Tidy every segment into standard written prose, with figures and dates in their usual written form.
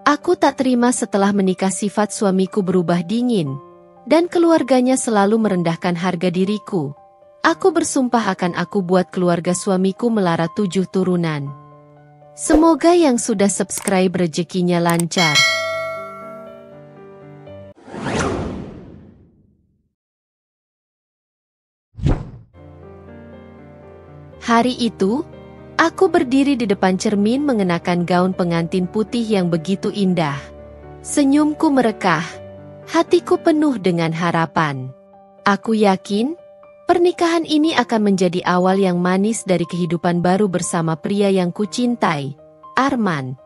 Aku tak terima setelah menikah sifat suamiku berubah dingin, dan keluarganya selalu merendahkan harga diriku. Aku bersumpah akan aku buat keluarga suamiku melarat 7 turunan. Semoga yang sudah subscribe rezekinya lancar. Hari itu, aku berdiri di depan cermin mengenakan gaun pengantin putih yang begitu indah. Senyumku merekah, hatiku penuh dengan harapan. Aku yakin, pernikahan ini akan menjadi awal yang manis dari kehidupan baru bersama pria yang kucintai, Arman.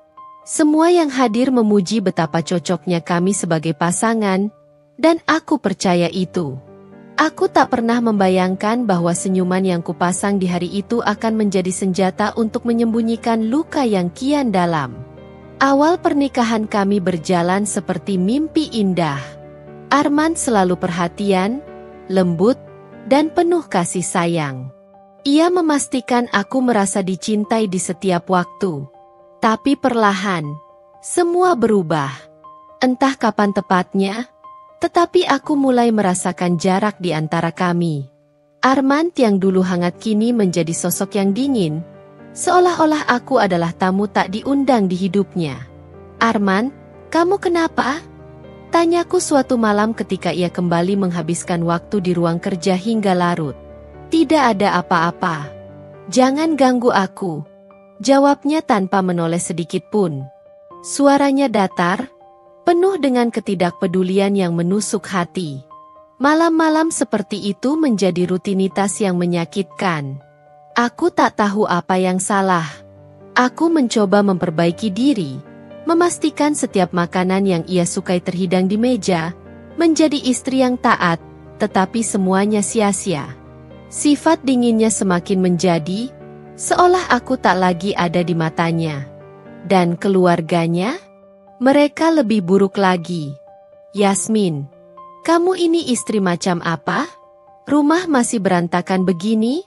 Semua yang hadir memuji betapa cocoknya kami sebagai pasangan, dan aku percaya itu. Aku tak pernah membayangkan bahwa senyuman yang kupasang di hari itu akan menjadi senjata untuk menyembunyikan luka yang kian dalam. Awal pernikahan kami berjalan seperti mimpi indah. Arman selalu perhatian, lembut, dan penuh kasih sayang. Ia memastikan aku merasa dicintai di setiap waktu. Tapi perlahan, semua berubah. Entah kapan tepatnya, tetapi aku mulai merasakan jarak di antara kami. Arman yang dulu hangat kini menjadi sosok yang dingin, seolah-olah aku adalah tamu tak diundang di hidupnya. "Arman, kamu kenapa?" tanyaku suatu malam ketika ia kembali menghabiskan waktu di ruang kerja hingga larut. "Tidak ada apa-apa. Jangan ganggu aku," jawabnya tanpa menoleh sedikit pun. Suaranya datar, penuh dengan ketidakpedulian yang menusuk hati. Malam-malam seperti itu menjadi rutinitas yang menyakitkan. Aku tak tahu apa yang salah. Aku mencoba memperbaiki diri, memastikan setiap makanan yang ia sukai terhidang di meja, menjadi istri yang taat, tetapi semuanya sia-sia. Sifat dinginnya semakin menjadi, seolah aku tak lagi ada di matanya. Dan keluarganya? Mereka lebih buruk lagi. "Yasmin, kamu ini istri macam apa? Rumah masih berantakan begini?"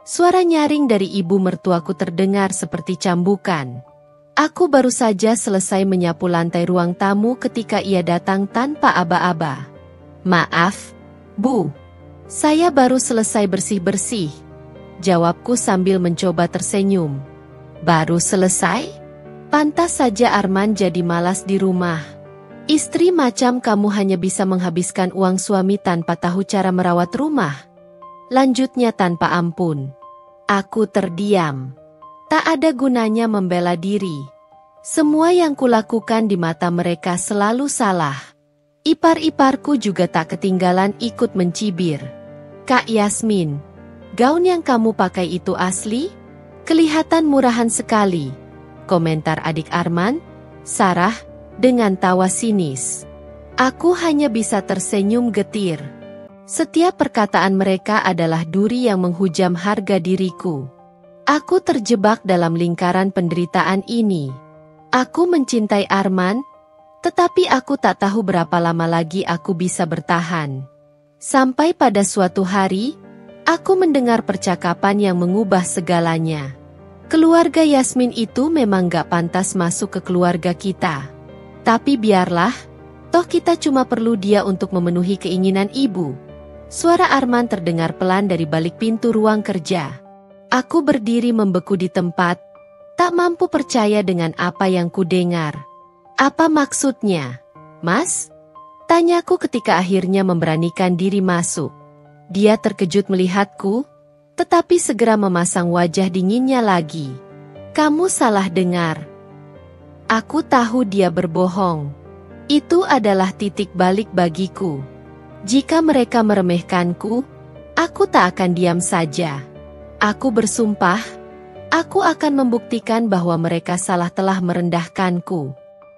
Suara nyaring dari ibu mertuaku terdengar seperti cambukan. Aku baru saja selesai menyapu lantai ruang tamu ketika ia datang tanpa aba-aba. "Maaf, Bu. Saya baru selesai bersih-bersih," jawabku sambil mencoba tersenyum. "Baru selesai? Pantas saja Arman jadi malas di rumah. Istri macam kamu hanya bisa menghabiskan uang suami tanpa tahu cara merawat rumah," lanjutnya tanpa ampun. Aku terdiam. Tak ada gunanya membela diri. Semua yang kulakukan di mata mereka selalu salah. Ipar-iparku juga tak ketinggalan ikut mencibir. "Kak Yasmin, gaun yang kamu pakai itu asli? Kelihatan murahan sekali," komentar adik Arman, Sarah, dengan tawa sinis. Aku hanya bisa tersenyum getir. Setiap perkataan mereka adalah duri yang menghujam harga diriku. Aku terjebak dalam lingkaran penderitaan ini. Aku mencintai Arman, tetapi aku tak tahu berapa lama lagi aku bisa bertahan. Sampai pada suatu hari, aku mendengar percakapan yang mengubah segalanya. Keluarga Yasmin itu memang gak pantas masuk ke keluarga kita. Tapi biarlah, toh kita cuma perlu dia untuk memenuhi keinginan ibu. Suara Arman terdengar pelan dari balik pintu ruang kerja. Aku berdiri membeku di tempat, tak mampu percaya dengan apa yang kudengar. "Apa maksudnya, Mas?" tanyaku ketika akhirnya memberanikan diri masuk. Dia terkejut melihatku, tetapi segera memasang wajah dinginnya lagi. "Kamu salah dengar." Aku tahu dia berbohong. Itu adalah titik balik bagiku. Jika mereka meremehkanku, aku tak akan diam saja. Aku bersumpah, aku akan membuktikan bahwa mereka salah telah merendahkanku.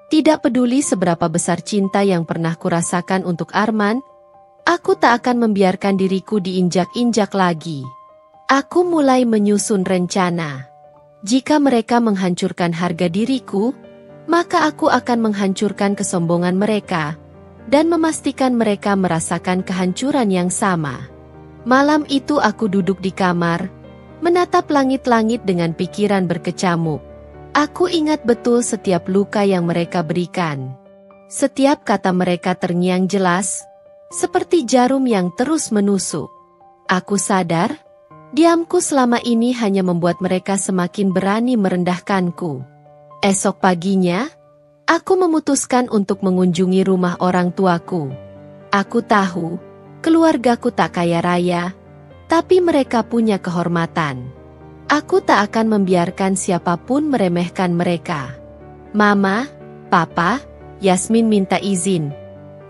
Tidak peduli seberapa besar cinta yang pernah kurasakan untuk Arman, aku tak akan membiarkan diriku diinjak-injak lagi. Aku mulai menyusun rencana. Jika mereka menghancurkan harga diriku, maka aku akan menghancurkan kesombongan mereka, dan memastikan mereka merasakan kehancuran yang sama. Malam itu aku duduk di kamar, menatap langit-langit dengan pikiran berkecamuk. Aku ingat betul setiap luka yang mereka berikan. Setiap kata mereka terngiang jelas, seperti jarum yang terus menusuk. Aku sadar, diamku selama ini hanya membuat mereka semakin berani merendahkanku. Esok paginya, aku memutuskan untuk mengunjungi rumah orang tuaku. Aku tahu, keluargaku tak kaya raya, tapi mereka punya kehormatan. Aku tak akan membiarkan siapapun meremehkan mereka. Mama, Papa, Yasmin minta izin,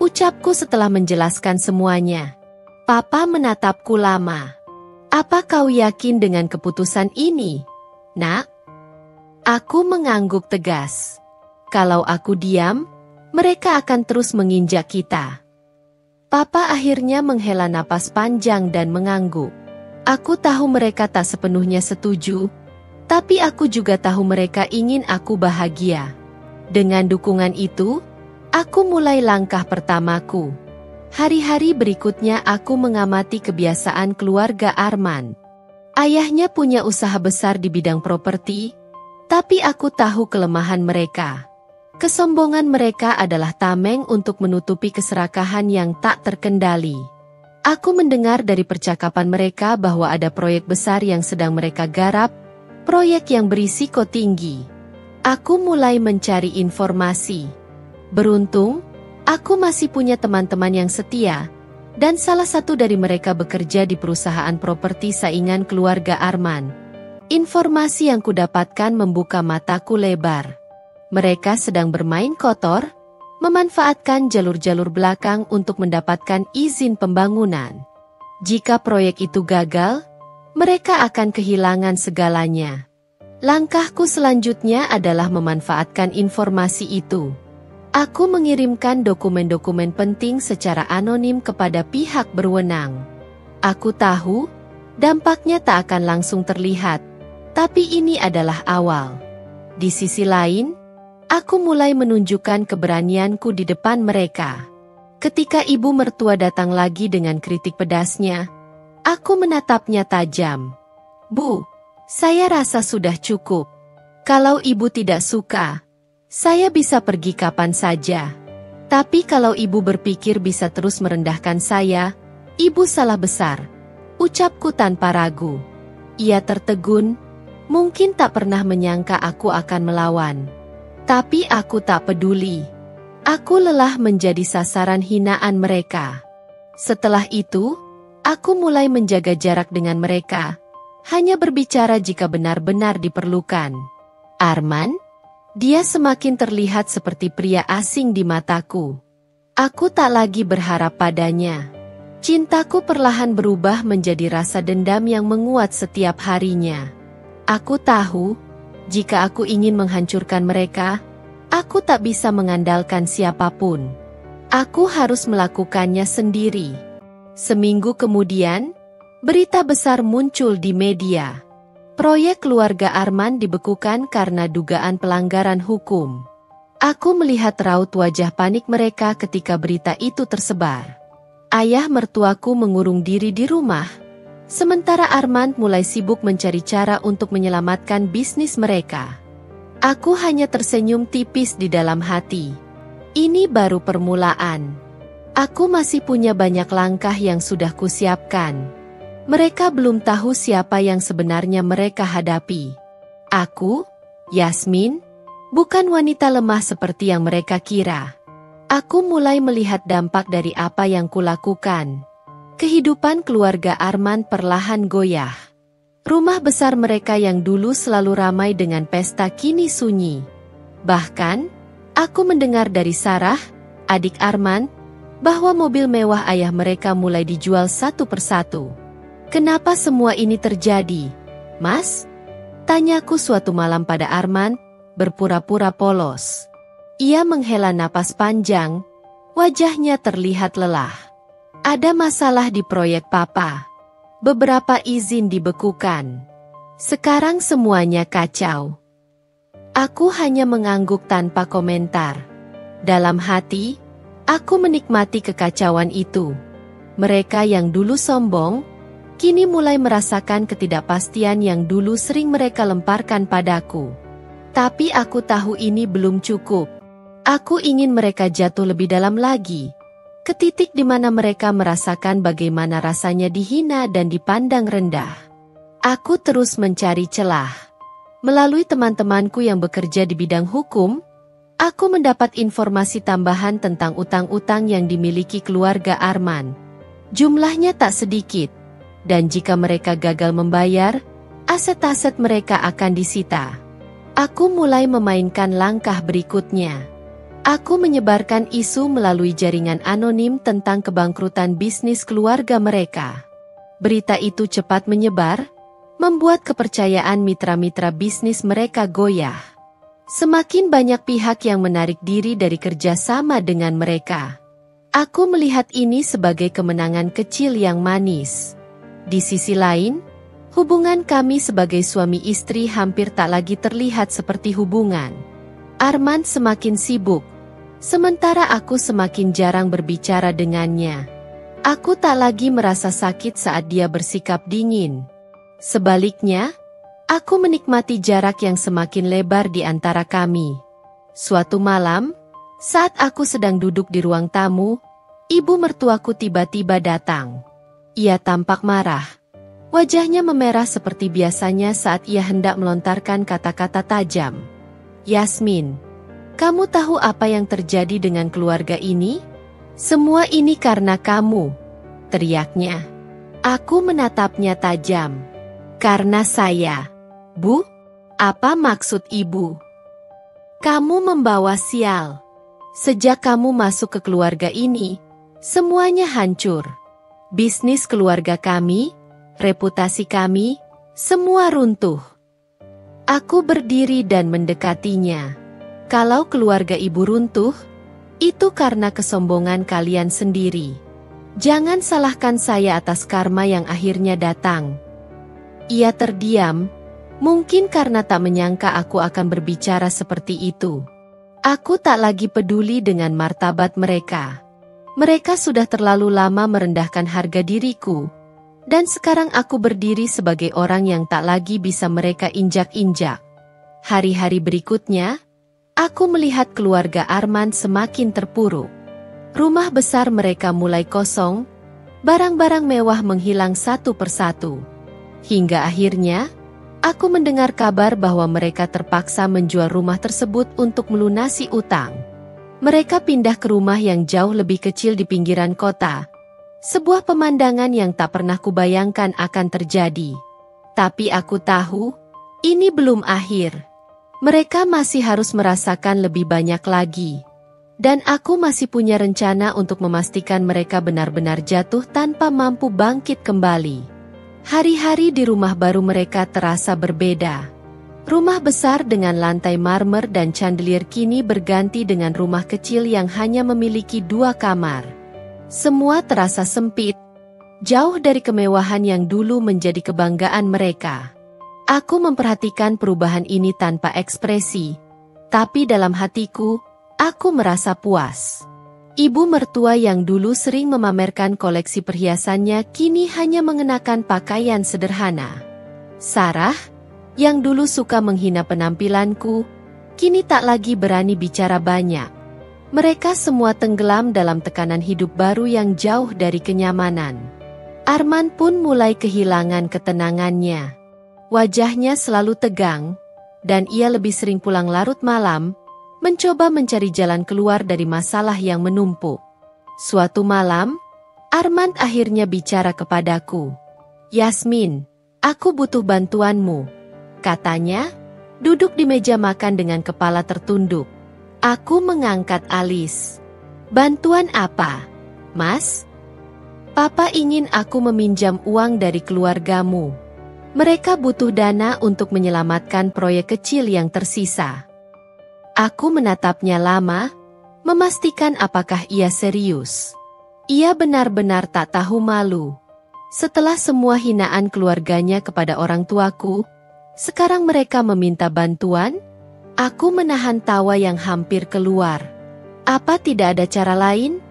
ucapku setelah menjelaskan semuanya. Papa menatapku lama. Apa kau yakin dengan keputusan ini, Nak? Aku mengangguk tegas. Kalau aku diam, mereka akan terus menginjak kita. Papa akhirnya menghela napas panjang dan mengangguk. Aku tahu mereka tak sepenuhnya setuju, tapi aku juga tahu mereka ingin aku bahagia. Dengan dukungan itu, aku mulai langkah pertamaku. Hari-hari berikutnya aku mengamati kebiasaan keluarga Arman. Ayahnya punya usaha besar di bidang properti, tapi aku tahu kelemahan mereka. Kesombongan mereka adalah tameng untuk menutupi keserakahan yang tak terkendali. Aku mendengar dari percakapan mereka bahwa ada proyek besar yang sedang mereka garap, proyek yang berisiko tinggi. Aku mulai mencari informasi. Beruntung, aku masih punya teman-teman yang setia, dan salah satu dari mereka bekerja di perusahaan properti saingan keluarga Arman. Informasi yang kudapatkan membuka mataku lebar. Mereka sedang bermain kotor, memanfaatkan jalur-jalur belakang untuk mendapatkan izin pembangunan. Jika proyek itu gagal, mereka akan kehilangan segalanya. Langkahku selanjutnya adalah memanfaatkan informasi itu. Aku mengirimkan dokumen-dokumen penting secara anonim kepada pihak berwenang. Aku tahu, dampaknya tak akan langsung terlihat, tapi ini adalah awal. Di sisi lain, aku mulai menunjukkan keberanianku di depan mereka. Ketika ibu mertua datang lagi dengan kritik pedasnya, aku menatapnya tajam. Bu, saya rasa sudah cukup. Kalau ibu tidak suka, saya bisa pergi kapan saja. Tapi kalau ibu berpikir bisa terus merendahkan saya, ibu salah besar. Ucapku tanpa ragu. Ia tertegun, mungkin tak pernah menyangka aku akan melawan. Tapi aku tak peduli. Aku lelah menjadi sasaran hinaan mereka. Setelah itu, aku mulai menjaga jarak dengan mereka, hanya berbicara jika benar-benar diperlukan. Arman? Dia semakin terlihat seperti pria asing di mataku. Aku tak lagi berharap padanya. Cintaku perlahan berubah menjadi rasa dendam yang menguat setiap harinya. Aku tahu, jika aku ingin menghancurkan mereka, aku tak bisa mengandalkan siapapun. Aku harus melakukannya sendiri. Seminggu kemudian, berita besar muncul di media. Proyek keluarga Arman dibekukan karena dugaan pelanggaran hukum. Aku melihat raut wajah panik mereka ketika berita itu tersebar. Ayah mertuaku mengurung diri di rumah, sementara Arman mulai sibuk mencari cara untuk menyelamatkan bisnis mereka. Aku hanya tersenyum tipis di dalam hati. Ini baru permulaan. Aku masih punya banyak langkah yang sudah kusiapkan. Mereka belum tahu siapa yang sebenarnya mereka hadapi. Aku, Yasmin, bukan wanita lemah seperti yang mereka kira. Aku mulai melihat dampak dari apa yang kulakukan. Kehidupan keluarga Arman perlahan goyah. Rumah besar mereka yang dulu selalu ramai dengan pesta kini sunyi. Bahkan, aku mendengar dari Sarah, adik Arman, bahwa mobil mewah ayah mereka mulai dijual satu persatu. Kenapa semua ini terjadi, Mas? Tanyaku suatu malam pada Arman, berpura-pura polos. Ia menghela napas panjang, wajahnya terlihat lelah. Ada masalah di proyek Papa. Beberapa izin dibekukan. Sekarang semuanya kacau. Aku hanya mengangguk tanpa komentar. Dalam hati, aku menikmati kekacauan itu. Mereka yang dulu sombong, kini mulai merasakan ketidakpastian yang dulu sering mereka lemparkan padaku. Tapi aku tahu ini belum cukup. Aku ingin mereka jatuh lebih dalam lagi. Ke titik di mana mereka merasakan bagaimana rasanya dihina dan dipandang rendah. Aku terus mencari celah. Melalui teman-temanku yang bekerja di bidang hukum, aku mendapat informasi tambahan tentang utang-utang yang dimiliki keluarga Arman. Jumlahnya tak sedikit, dan jika mereka gagal membayar, aset-aset mereka akan disita. Aku mulai memainkan langkah berikutnya. Aku menyebarkan isu melalui jaringan anonim tentang kebangkrutan bisnis keluarga mereka. Berita itu cepat menyebar, membuat kepercayaan mitra-mitra bisnis mereka goyah. Semakin banyak pihak yang menarik diri dari kerjasama dengan mereka. Aku melihat ini sebagai kemenangan kecil yang manis. Di sisi lain, hubungan kami sebagai suami istri hampir tak lagi terlihat seperti hubungan. Arman semakin sibuk, sementara aku semakin jarang berbicara dengannya. Aku tak lagi merasa sakit saat dia bersikap dingin. Sebaliknya, aku menikmati jarak yang semakin lebar di antara kami. Suatu malam, saat aku sedang duduk di ruang tamu, ibu mertuaku tiba-tiba datang. Ia tampak marah. Wajahnya memerah seperti biasanya saat ia hendak melontarkan kata-kata tajam. "Yasmin, kamu tahu apa yang terjadi dengan keluarga ini? Semua ini karena kamu," teriaknya. Aku menatapnya tajam. "Karena saya." "Bu? Apa maksud ibu?" "Kamu membawa sial. Sejak kamu masuk ke keluarga ini, semuanya hancur. Bisnis keluarga kami, reputasi kami, semua runtuh." Aku berdiri dan mendekatinya. "Kalau keluarga ibu runtuh, itu karena kesombongan kalian sendiri. Jangan salahkan saya atas karma yang akhirnya datang." Ia terdiam, mungkin karena tak menyangka aku akan berbicara seperti itu. Aku tak lagi peduli dengan martabat mereka. Mereka sudah terlalu lama merendahkan harga diriku. Dan sekarang aku berdiri sebagai orang yang tak lagi bisa mereka injak-injak. Hari-hari berikutnya, aku melihat keluarga Arman semakin terpuruk. Rumah besar mereka mulai kosong, barang-barang mewah menghilang satu persatu. Hingga akhirnya, aku mendengar kabar bahwa mereka terpaksa menjual rumah tersebut untuk melunasi utang. Mereka pindah ke rumah yang jauh lebih kecil di pinggiran kota. Sebuah pemandangan yang tak pernah kubayangkan akan terjadi. Tapi aku tahu, ini belum akhir. Mereka masih harus merasakan lebih banyak lagi. Dan aku masih punya rencana untuk memastikan mereka benar-benar jatuh tanpa mampu bangkit kembali. Hari-hari di rumah baru mereka terasa berbeda. Rumah besar dengan lantai marmer dan chandelier kini berganti dengan rumah kecil yang hanya memiliki 2 kamar. Semua terasa sempit, jauh dari kemewahan yang dulu menjadi kebanggaan mereka. Aku memperhatikan perubahan ini tanpa ekspresi, tapi dalam hatiku, aku merasa puas. Ibu mertua yang dulu sering memamerkan koleksi perhiasannya kini hanya mengenakan pakaian sederhana. Sarah, yang dulu suka menghina penampilanku, kini tak lagi berani bicara banyak. Mereka semua tenggelam dalam tekanan hidup baru yang jauh dari kenyamanan. Arman pun mulai kehilangan ketenangannya. Wajahnya selalu tegang, dan ia lebih sering pulang larut malam, mencoba mencari jalan keluar dari masalah yang menumpuk. Suatu malam, Arman akhirnya bicara kepadaku. "Yasmin, aku butuh bantuanmu," katanya, duduk di meja makan dengan kepala tertunduk. Aku mengangkat alis. "Bantuan apa, Mas?" "Papa ingin aku meminjam uang dari keluargamu. Mereka butuh dana untuk menyelamatkan proyek kecil yang tersisa." Aku menatapnya lama, memastikan apakah ia serius. Ia benar-benar tak tahu malu. Setelah semua hinaan keluarganya kepada orang tuaku, sekarang mereka meminta bantuan? Aku menahan tawa yang hampir keluar. "Apa tidak ada cara lain?"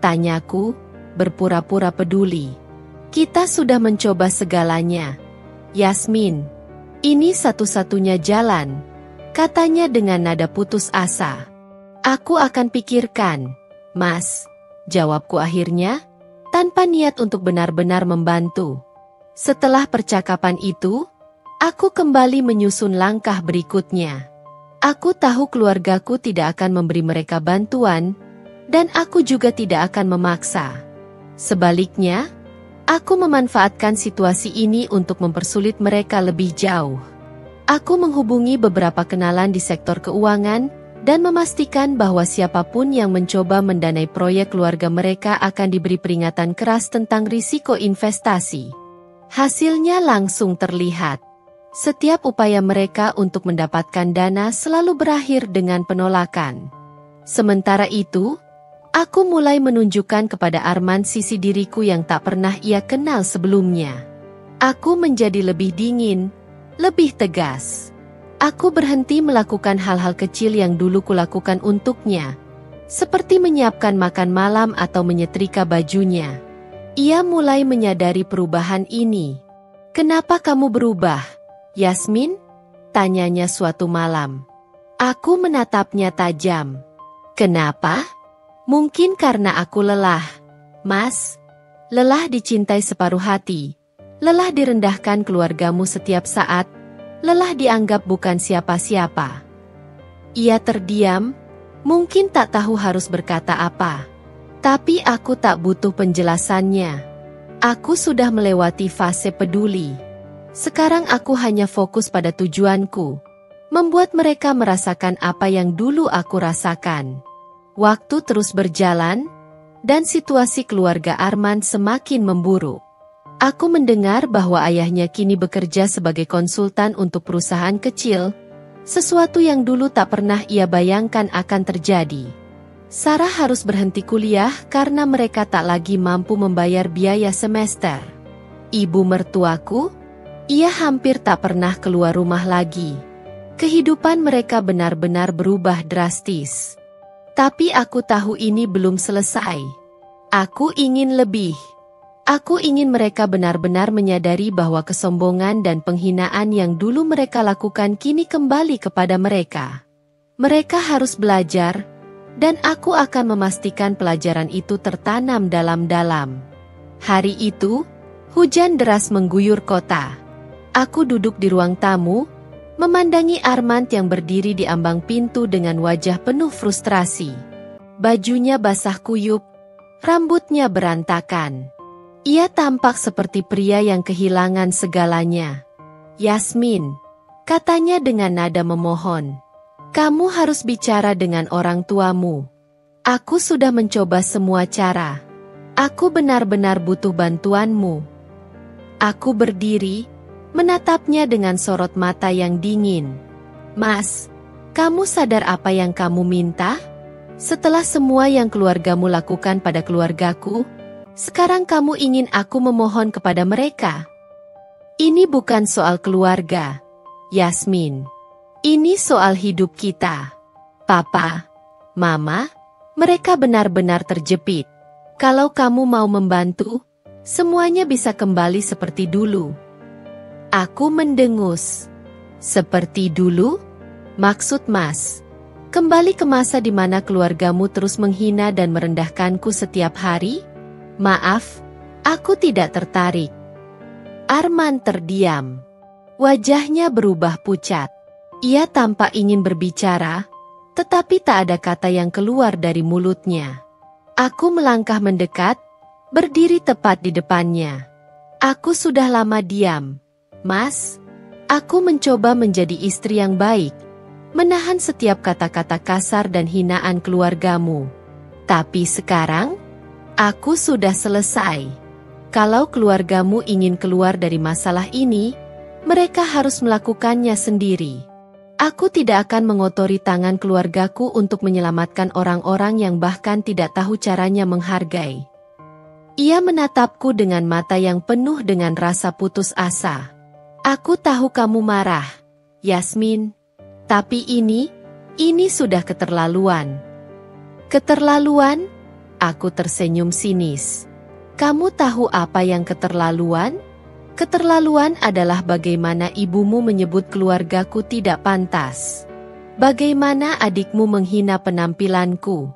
tanyaku, berpura-pura peduli. "Kita sudah mencoba segalanya, Yasmin. Ini satu-satunya jalan. katanya dengan nada putus asa. Aku akan pikirkan, Mas, jawabku akhirnya, tanpa niat untuk benar-benar membantu. Setelah percakapan itu, aku kembali menyusun langkah berikutnya. Aku tahu keluargaku tidak akan memberi mereka bantuan, dan aku juga tidak akan memaksa. Sebaliknya, aku memanfaatkan situasi ini untuk mempersulit mereka lebih jauh. Aku menghubungi beberapa kenalan di sektor keuangan, dan memastikan bahwa siapapun yang mencoba mendanai proyek keluarga mereka akan diberi peringatan keras tentang risiko investasi. Hasilnya langsung terlihat. Setiap upaya mereka untuk mendapatkan dana selalu berakhir dengan penolakan. Sementara itu, aku mulai menunjukkan kepada Arman sisi diriku yang tak pernah ia kenal sebelumnya. Aku menjadi lebih dingin, lebih tegas. Aku berhenti melakukan hal-hal kecil yang dulu kulakukan untuknya, seperti menyiapkan makan malam atau menyetrika bajunya. Ia mulai menyadari perubahan ini. "Kenapa kamu berubah, Yasmin?" tanyanya suatu malam. Aku menatapnya tajam. "Kenapa? Mungkin karena aku lelah, Mas. Lelah dicintai separuh hati, lelah direndahkan keluargamu setiap saat, lelah dianggap bukan siapa-siapa." Ia terdiam, mungkin tak tahu harus berkata apa. Tapi aku tak butuh penjelasannya. Aku sudah melewati fase peduli. Sekarang aku hanya fokus pada tujuanku, membuat mereka merasakan apa yang dulu aku rasakan. Waktu terus berjalan, dan situasi keluarga Arman semakin memburuk. Aku mendengar bahwa ayahnya kini bekerja sebagai konsultan untuk perusahaan kecil, sesuatu yang dulu tak pernah ia bayangkan akan terjadi. Sarah harus berhenti kuliah karena mereka tak lagi mampu membayar biaya semester. Ibu mertuaku, ia hampir tak pernah keluar rumah lagi. Kehidupan mereka benar-benar berubah drastis. Tapi aku tahu ini belum selesai. Aku ingin lebih. Aku ingin mereka benar-benar menyadari bahwa kesombongan dan penghinaan yang dulu mereka lakukan kini kembali kepada mereka. Mereka harus belajar, dan aku akan memastikan pelajaran itu tertanam dalam-dalam. Hari itu, hujan deras mengguyur kota. Aku duduk di ruang tamu, memandangi Arman yang berdiri di ambang pintu dengan wajah penuh frustrasi. Bajunya basah kuyup, rambutnya berantakan. Ia tampak seperti pria yang kehilangan segalanya. "Yasmin," katanya dengan nada memohon, "kamu harus bicara dengan orang tuamu. Aku sudah mencoba semua cara. Aku benar-benar butuh bantuanmu." Aku berdiri, menatapnya dengan sorot mata yang dingin. "Mas, kamu sadar apa yang kamu minta? Setelah semua yang keluargamu lakukan pada keluargaku, sekarang kamu ingin aku memohon kepada mereka? Ini bukan soal keluarga, Yasmin. Ini soal hidup kita. Papa, Mama, mereka benar-benar terjepit. Kalau kamu mau membantu, semuanya bisa kembali seperti dulu." Aku mendengus. "Seperti dulu? Maksud Mas, kembali ke masa di mana keluargamu terus menghina dan merendahkanku setiap hari? Maaf, aku tidak tertarik." Arman terdiam. Wajahnya berubah pucat. Ia tampak ingin berbicara, tetapi tak ada kata yang keluar dari mulutnya. Aku melangkah mendekat, berdiri tepat di depannya. "Aku sudah lama diam, Mas. Aku mencoba menjadi istri yang baik, menahan setiap kata-kata kasar dan hinaan keluargamu. Tapi sekarang, aku sudah selesai. Kalau keluargamu ingin keluar dari masalah ini, mereka harus melakukannya sendiri. Aku tidak akan mengotori tangan keluargaku untuk menyelamatkan orang-orang yang bahkan tidak tahu caranya menghargai." Ia menatapku dengan mata yang penuh dengan rasa putus asa. "Aku tahu kamu marah, Yasmin. Tapi ini sudah keterlaluan." "Keterlaluan?" Aku tersenyum sinis. "Kamu tahu apa yang keterlaluan? Keterlaluan adalah bagaimana ibumu menyebut keluargaku tidak pantas. Bagaimana adikmu menghina penampilanku?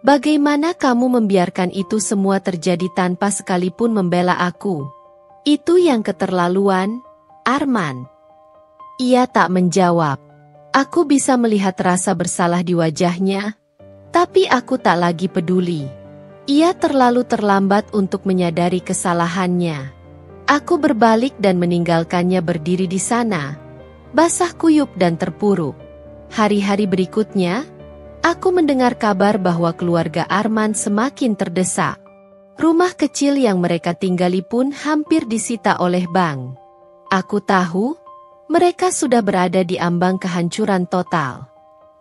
Bagaimana kamu membiarkan itu semua terjadi tanpa sekalipun membela aku? Itu yang keterlaluan, Arman. Ia tak menjawab. Aku bisa melihat rasa bersalah di wajahnya, tapi aku tak lagi peduli. Ia terlalu terlambat untuk menyadari kesalahannya. Aku berbalik dan meninggalkannya berdiri di sana, basah kuyup dan terpuruk. Hari-hari berikutnya, aku mendengar kabar bahwa keluarga Arman semakin terdesak. Rumah kecil yang mereka tinggali pun hampir disita oleh bank. Aku tahu, mereka sudah berada di ambang kehancuran total.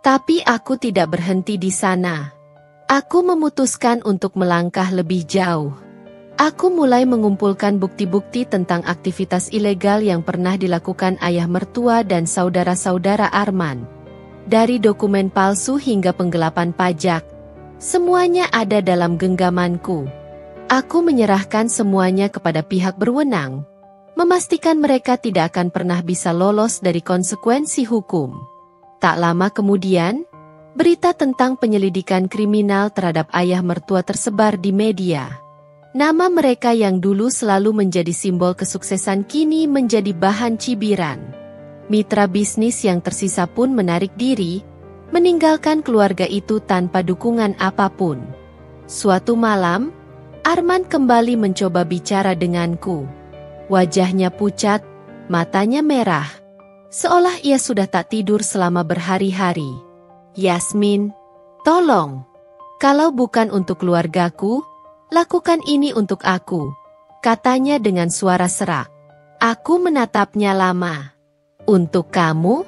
Tapi aku tidak berhenti di sana. Aku memutuskan untuk melangkah lebih jauh. Aku mulai mengumpulkan bukti-bukti tentang aktivitas ilegal yang pernah dilakukan ayah mertua dan saudara-saudara Arman. Dari dokumen palsu hingga penggelapan pajak, semuanya ada dalam genggamanku. Aku menyerahkan semuanya kepada pihak berwenang, memastikan mereka tidak akan pernah bisa lolos dari konsekuensi hukum. Tak lama kemudian, berita tentang penyelidikan kriminal terhadap ayah mertua tersebar di media. Nama mereka yang dulu selalu menjadi simbol kesuksesan kini menjadi bahan cibiran. Mitra bisnis yang tersisa pun menarik diri, meninggalkan keluarga itu tanpa dukungan apapun. Suatu malam, Arman kembali mencoba bicara denganku. Wajahnya pucat, matanya merah, seolah ia sudah tak tidur selama berhari-hari. Yasmin, tolong. Kalau bukan untuk keluargaku, lakukan ini untuk aku, katanya dengan suara serak. Aku menatapnya lama. Untuk kamu?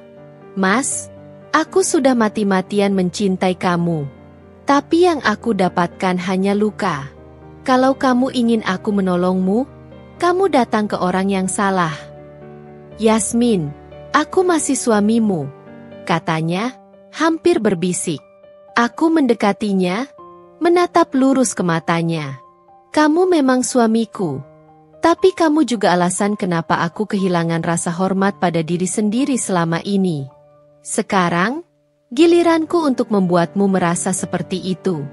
Mas, aku sudah mati-matian mencintai kamu. Tapi yang aku dapatkan hanya luka. Kalau kamu ingin aku menolongmu, kamu datang ke orang yang salah. Yasmin, aku masih suamimu, katanya, hampir berbisik. Aku mendekatinya, menatap lurus ke matanya. Kamu memang suamiku, tapi kamu juga alasan kenapa aku kehilangan rasa hormat pada diri sendiri selama ini. Sekarang, giliranku untuk membuatmu merasa seperti itu.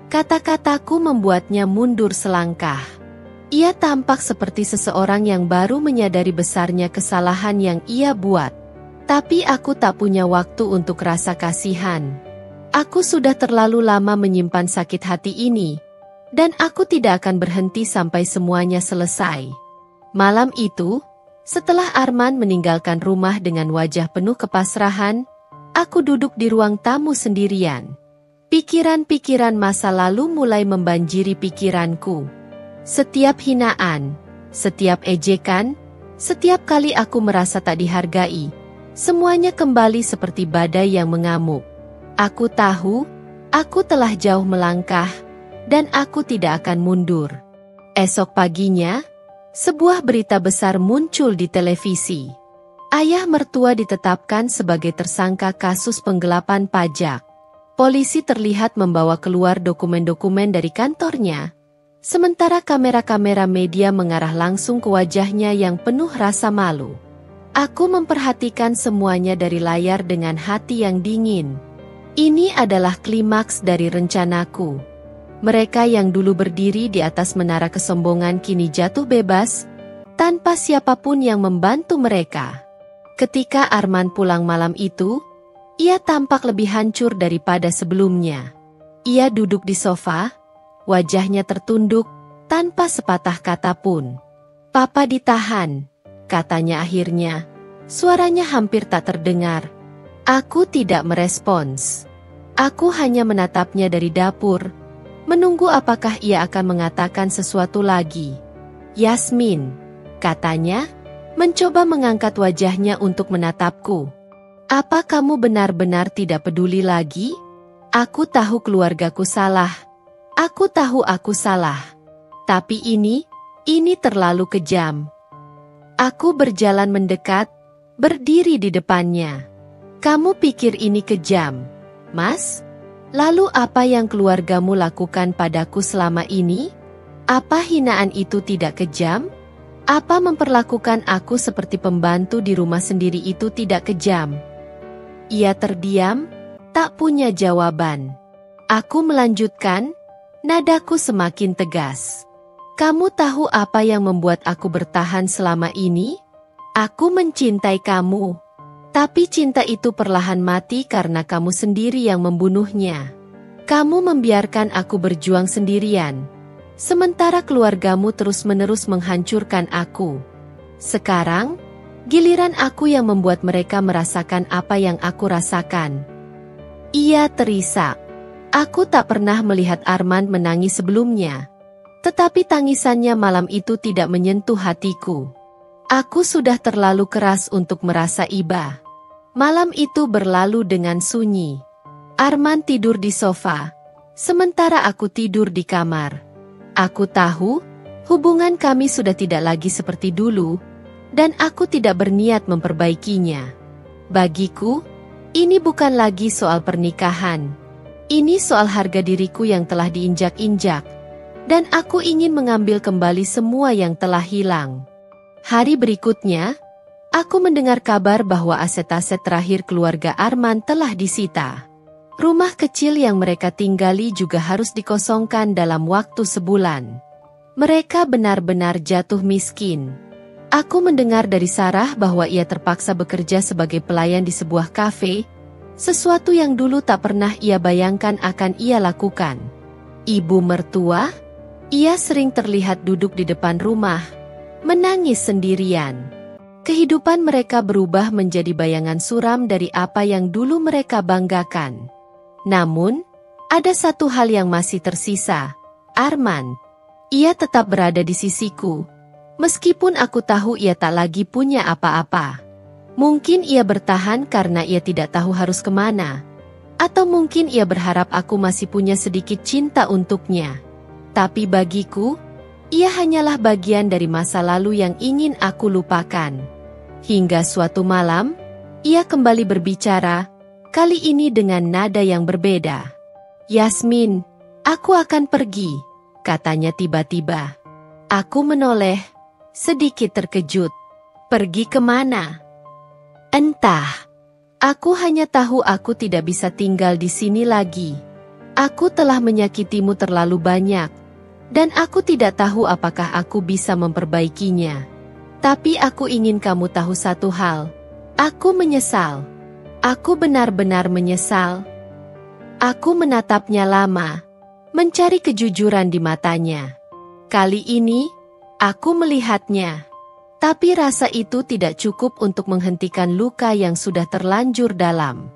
Kata-kataku membuatnya mundur selangkah. Ia tampak seperti seseorang yang baru menyadari besarnya kesalahan yang ia buat. Tapi aku tak punya waktu untuk rasa kasihan. Aku sudah terlalu lama menyimpan sakit hati ini, dan aku tidak akan berhenti sampai semuanya selesai. Malam itu, setelah Arman meninggalkan rumah dengan wajah penuh kepasrahan, aku duduk di ruang tamu sendirian. Pikiran-pikiran masa lalu mulai membanjiri pikiranku. Setiap hinaan, setiap ejekan, setiap kali aku merasa tak dihargai, semuanya kembali seperti badai yang mengamuk. Aku tahu, aku telah jauh melangkah, dan aku tidak akan mundur. Esok paginya, sebuah berita besar muncul di televisi. Ayah mertua ditetapkan sebagai tersangka kasus penggelapan pajak. Polisi terlihat membawa keluar dokumen-dokumen dari kantornya, sementara kamera-kamera media mengarah langsung ke wajahnya yang penuh rasa malu. Aku memperhatikan semuanya dari layar dengan hati yang dingin. Ini adalah klimaks dari rencanaku. Mereka yang dulu berdiri di atas menara kesombongan kini jatuh bebas, tanpa siapapun yang membantu mereka. Ketika Arman pulang malam itu, ia tampak lebih hancur daripada sebelumnya. Ia duduk di sofa, wajahnya tertunduk, tanpa sepatah kata pun. "Papa ditahan," katanya akhirnya. Suaranya hampir tak terdengar. Aku tidak merespons. Aku hanya menatapnya dari dapur, menunggu apakah ia akan mengatakan sesuatu lagi. "Yasmin," katanya, mencoba mengangkat wajahnya untuk menatapku. "Apa kamu benar-benar tidak peduli lagi? Aku tahu keluargaku salah. Aku tahu aku salah. Tapi ini terlalu kejam." Aku berjalan mendekat, berdiri di depannya. "Kamu pikir ini kejam, Mas? Lalu apa yang keluargamu lakukan padaku selama ini? Apa hinaan itu tidak kejam? Apa memperlakukan aku seperti pembantu di rumah sendiri itu tidak kejam?" Ia terdiam, tak punya jawaban. Aku melanjutkan, nadaku semakin tegas. Kamu tahu apa yang membuat aku bertahan selama ini? Aku mencintai kamu. Tapi cinta itu perlahan mati karena kamu sendiri yang membunuhnya. Kamu membiarkan aku berjuang sendirian. Sementara keluargamu terus-menerus menghancurkan aku. Sekarang, giliran aku yang membuat mereka merasakan apa yang aku rasakan. Ia terisak. Aku tak pernah melihat Arman menangis sebelumnya. Tetapi tangisannya malam itu tidak menyentuh hatiku. Aku sudah terlalu keras untuk merasa iba. Malam itu berlalu dengan sunyi. Arman tidur di sofa, sementara aku tidur di kamar. Aku tahu, hubungan kami sudah tidak lagi seperti dulu, dan aku tidak berniat memperbaikinya. Bagiku, ini bukan lagi soal pernikahan. Ini soal harga diriku yang telah diinjak-injak, dan aku ingin mengambil kembali semua yang telah hilang. Hari berikutnya, aku mendengar kabar bahwa aset-aset terakhir keluarga Arman telah disita. Rumah kecil yang mereka tinggali juga harus dikosongkan dalam waktu sebulan. Mereka benar-benar jatuh miskin. Aku mendengar dari Sarah bahwa ia terpaksa bekerja sebagai pelayan di sebuah kafe, sesuatu yang dulu tak pernah ia bayangkan akan ia lakukan. Ibu mertua, ia sering terlihat duduk di depan rumah, menangis sendirian. Kehidupan mereka berubah menjadi bayangan suram dari apa yang dulu mereka banggakan. Namun, ada satu hal yang masih tersisa, Arman. Ia tetap berada di sisiku, meskipun aku tahu ia tak lagi punya apa-apa. Mungkin ia bertahan karena ia tidak tahu harus kemana, atau mungkin ia berharap aku masih punya sedikit cinta untuknya. Tapi bagiku, ia hanyalah bagian dari masa lalu yang ingin aku lupakan. Hingga suatu malam, ia kembali berbicara, kali ini dengan nada yang berbeda. Yasmin, aku akan pergi, katanya tiba-tiba. Aku menoleh, sedikit terkejut. Pergi kemana? Entah. Aku hanya tahu aku tidak bisa tinggal di sini lagi. Aku telah menyakitimu terlalu banyak, dan aku tidak tahu apakah aku bisa memperbaikinya. Tapi aku ingin kamu tahu satu hal. Aku menyesal. Aku benar-benar menyesal. Aku menatapnya lama, mencari kejujuran di matanya. Kali ini, aku melihatnya. Tapi rasa itu tidak cukup untuk menghentikan luka yang sudah terlanjur dalam.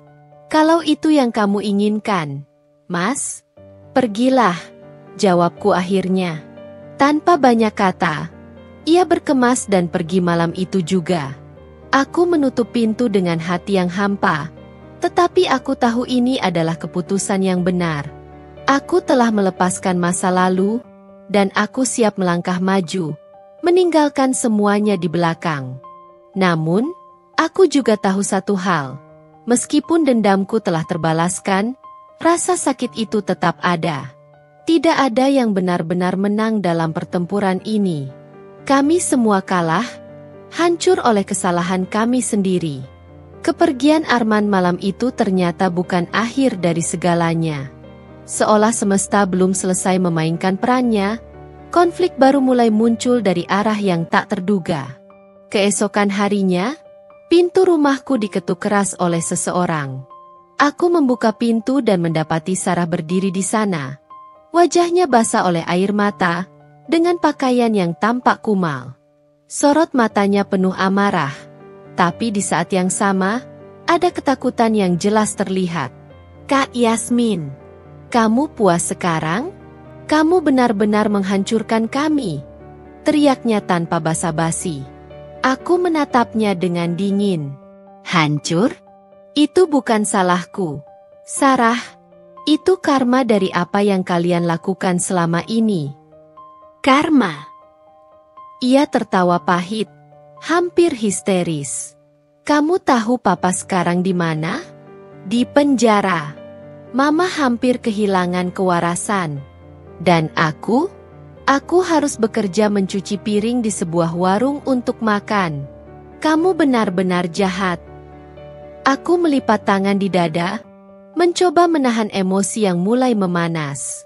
Kalau itu yang kamu inginkan, Mas, pergilah, jawabku akhirnya. Tanpa banyak kata, ia berkemas dan pergi malam itu juga. Aku menutup pintu dengan hati yang hampa, tetapi aku tahu ini adalah keputusan yang benar. Aku telah melepaskan masa lalu, dan aku siap melangkah maju, meninggalkan semuanya di belakang. Namun, aku juga tahu satu hal. Meskipun dendamku telah terbalaskan, rasa sakit itu tetap ada. Tidak ada yang benar-benar menang dalam pertempuran ini. Kami semua kalah, hancur oleh kesalahan kami sendiri. Kepergian Arman malam itu ternyata bukan akhir dari segalanya. Seolah semesta belum selesai memainkan perannya, konflik baru mulai muncul dari arah yang tak terduga. Keesokan harinya, pintu rumahku diketuk keras oleh seseorang. Aku membuka pintu dan mendapati Sarah berdiri di sana. Wajahnya basah oleh air mata, dengan pakaian yang tampak kumal. Sorot matanya penuh amarah, tapi di saat yang sama, ada ketakutan yang jelas terlihat. Kak Yasmin, kamu puas sekarang? Kamu benar-benar menghancurkan kami, teriaknya tanpa basa-basi. Aku menatapnya dengan dingin. Hancur? Itu bukan salahku, Sarah. Itu karma dari apa yang kalian lakukan selama ini. Karma? Ia tertawa pahit, hampir histeris. Kamu tahu papa sekarang di mana? Di penjara. Mama hampir kehilangan kewarasan. Dan aku harus bekerja mencuci piring di sebuah warung untuk makan. Kamu benar-benar jahat. Aku melipat tangan di dada, mencoba menahan emosi yang mulai memanas.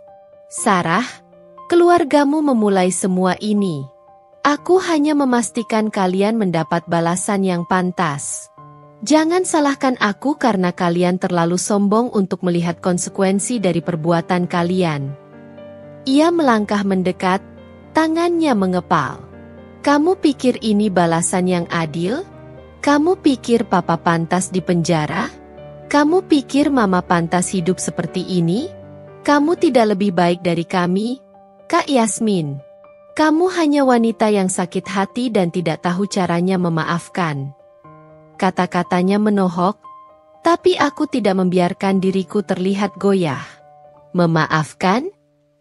Sarah, keluargamu memulai semua ini. Aku hanya memastikan kalian mendapat balasan yang pantas. Jangan salahkan aku karena kalian terlalu sombong untuk melihat konsekuensi dari perbuatan kalian. Ia melangkah mendekat, tangannya mengepal. Kamu pikir ini balasan yang adil? Kamu pikir papa pantas di penjara? Kamu pikir mama pantas hidup seperti ini? Kamu tidak lebih baik dari kami, Kak Yasmin. Kamu hanya wanita yang sakit hati dan tidak tahu caranya memaafkan. Kata-katanya menohok, tapi aku tidak membiarkan diriku terlihat goyah. Memaafkan?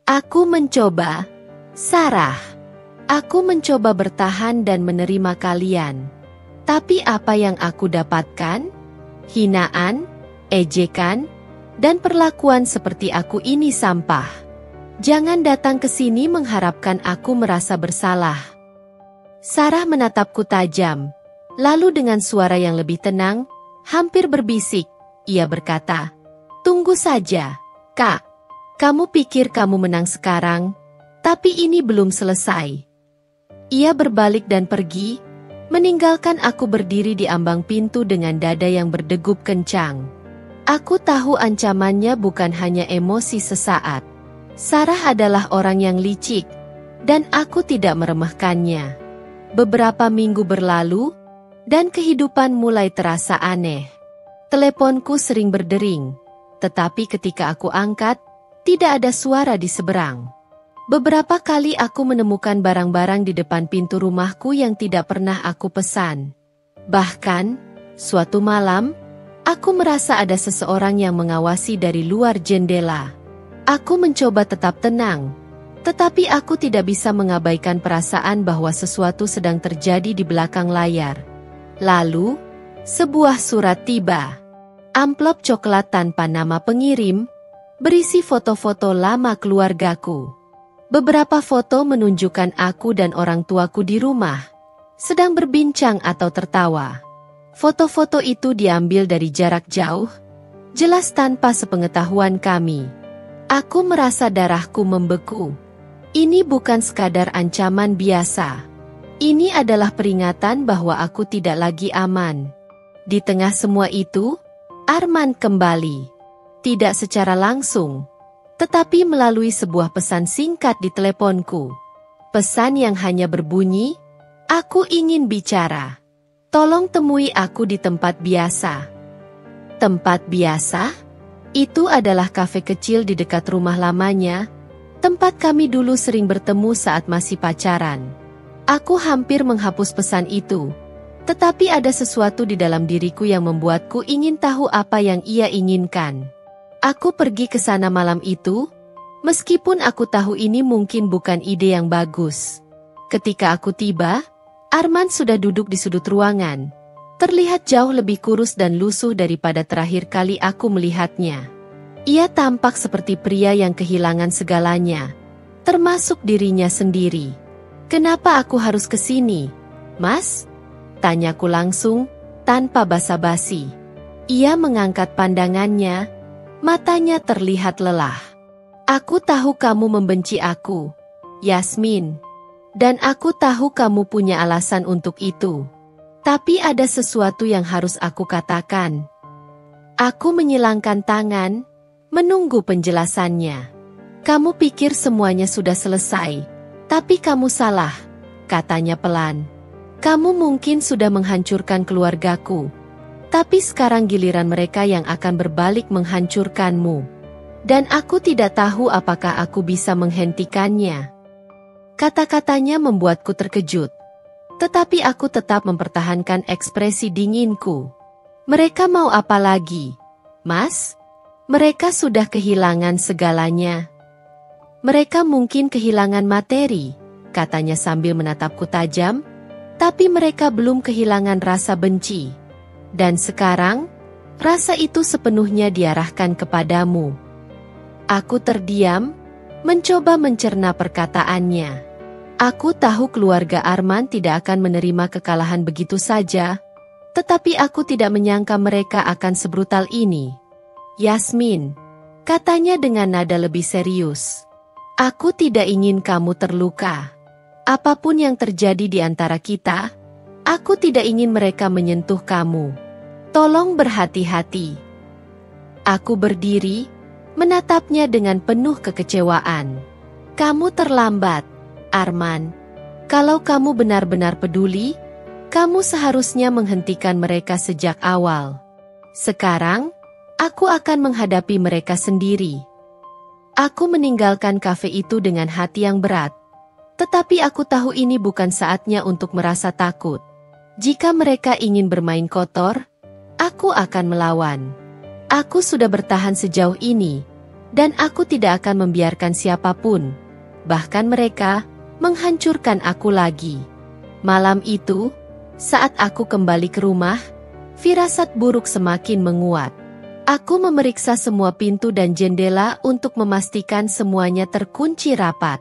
Aku mencoba. Sarah. Aku mencoba bertahan dan menerima kalian. Tapi apa yang aku dapatkan? Hinaan, ejekan, dan perlakuan seperti aku ini sampah. Jangan datang ke sini mengharapkan aku merasa bersalah. Sarah menatapku tajam. Lalu dengan suara yang lebih tenang, hampir berbisik, ia berkata, "Tunggu saja, Kak. Kamu pikir kamu menang sekarang, tapi ini belum selesai." Ia berbalik dan pergi, meninggalkan aku berdiri di ambang pintu dengan dada yang berdegup kencang. Aku tahu ancamannya bukan hanya emosi sesaat. Sarah adalah orang yang licik, dan aku tidak meremehkannya. Beberapa minggu berlalu, dan kehidupan mulai terasa aneh. Teleponku sering berdering, tetapi ketika aku angkat, tidak ada suara di seberang. Beberapa kali aku menemukan barang-barang di depan pintu rumahku yang tidak pernah aku pesan. Bahkan, suatu malam, aku merasa ada seseorang yang mengawasi dari luar jendela. Aku mencoba tetap tenang, tetapi aku tidak bisa mengabaikan perasaan bahwa sesuatu sedang terjadi di belakang layar. Lalu, sebuah surat tiba. Amplop coklat tanpa nama pengirim, berisi foto-foto lama keluargaku. Beberapa foto menunjukkan aku dan orang tuaku di rumah, sedang berbincang atau tertawa. Foto-foto itu diambil dari jarak jauh, jelas tanpa sepengetahuan kami. Aku merasa darahku membeku. Ini bukan sekadar ancaman biasa. Ini adalah peringatan bahwa aku tidak lagi aman. Di tengah semua itu, Arman kembali. Tidak secara langsung, tetapi melalui sebuah pesan singkat di teleponku. Pesan yang hanya berbunyi, "Aku ingin bicara. Tolong temui aku di tempat biasa." Tempat biasa? Itu adalah kafe kecil di dekat rumah lamanya, tempat kami dulu sering bertemu saat masih pacaran. Aku hampir menghapus pesan itu, tetapi ada sesuatu di dalam diriku yang membuatku ingin tahu apa yang ia inginkan. Aku pergi ke sana malam itu, meskipun aku tahu ini mungkin bukan ide yang bagus. Ketika aku tiba, Arman sudah duduk di sudut ruangan. Terlihat jauh lebih kurus dan lusuh daripada terakhir kali aku melihatnya. Ia tampak seperti pria yang kehilangan segalanya, termasuk dirinya sendiri. "Kenapa aku harus ke sini, Mas?" tanyaku langsung, tanpa basa-basi. Ia mengangkat pandangannya, matanya terlihat lelah. "Aku tahu kamu membenci aku, Yasmin. Dan aku tahu kamu punya alasan untuk itu. Tapi ada sesuatu yang harus aku katakan." Aku menyilangkan tangan, menunggu penjelasannya. "Kamu pikir semuanya sudah selesai, tapi kamu salah," katanya pelan. "Kamu mungkin sudah menghancurkan keluargaku, tapi sekarang giliran mereka yang akan berbalik menghancurkanmu. Dan aku tidak tahu apakah aku bisa menghentikannya." Kata-katanya membuatku terkejut. Tetapi aku tetap mempertahankan ekspresi dinginku. "Mereka mau apa lagi, Mas? Mereka sudah kehilangan segalanya." "Mereka mungkin kehilangan materi," katanya sambil menatapku tajam, "tapi mereka belum kehilangan rasa benci. Dan sekarang, rasa itu sepenuhnya diarahkan kepadamu." Aku terdiam, mencoba mencerna perkataannya. Aku tahu keluarga Arman tidak akan menerima kekalahan begitu saja, Tetapi aku tidak menyangka mereka akan sebrutal ini. Yasmin, katanya dengan nada lebih serius. Aku tidak ingin kamu terluka. Apapun yang terjadi di antara kita, aku tidak ingin mereka menyentuh kamu. Tolong berhati-hati. Aku berdiri, menatapnya dengan penuh kekecewaan. Kamu terlambat, Arman. Kalau kamu benar-benar peduli, kamu seharusnya menghentikan mereka sejak awal. Sekarang, aku akan menghadapi mereka sendiri. Aku meninggalkan kafe itu dengan hati yang berat. Tetapi aku tahu ini bukan saatnya untuk merasa takut. Jika mereka ingin bermain kotor, aku akan melawan. Aku sudah bertahan sejauh ini, dan aku tidak akan membiarkan siapapun, bahkan mereka, menghancurkan aku lagi. Malam itu, saat aku kembali ke rumah, firasat buruk semakin menguat. Aku memeriksa semua pintu dan jendela untuk memastikan semuanya terkunci rapat.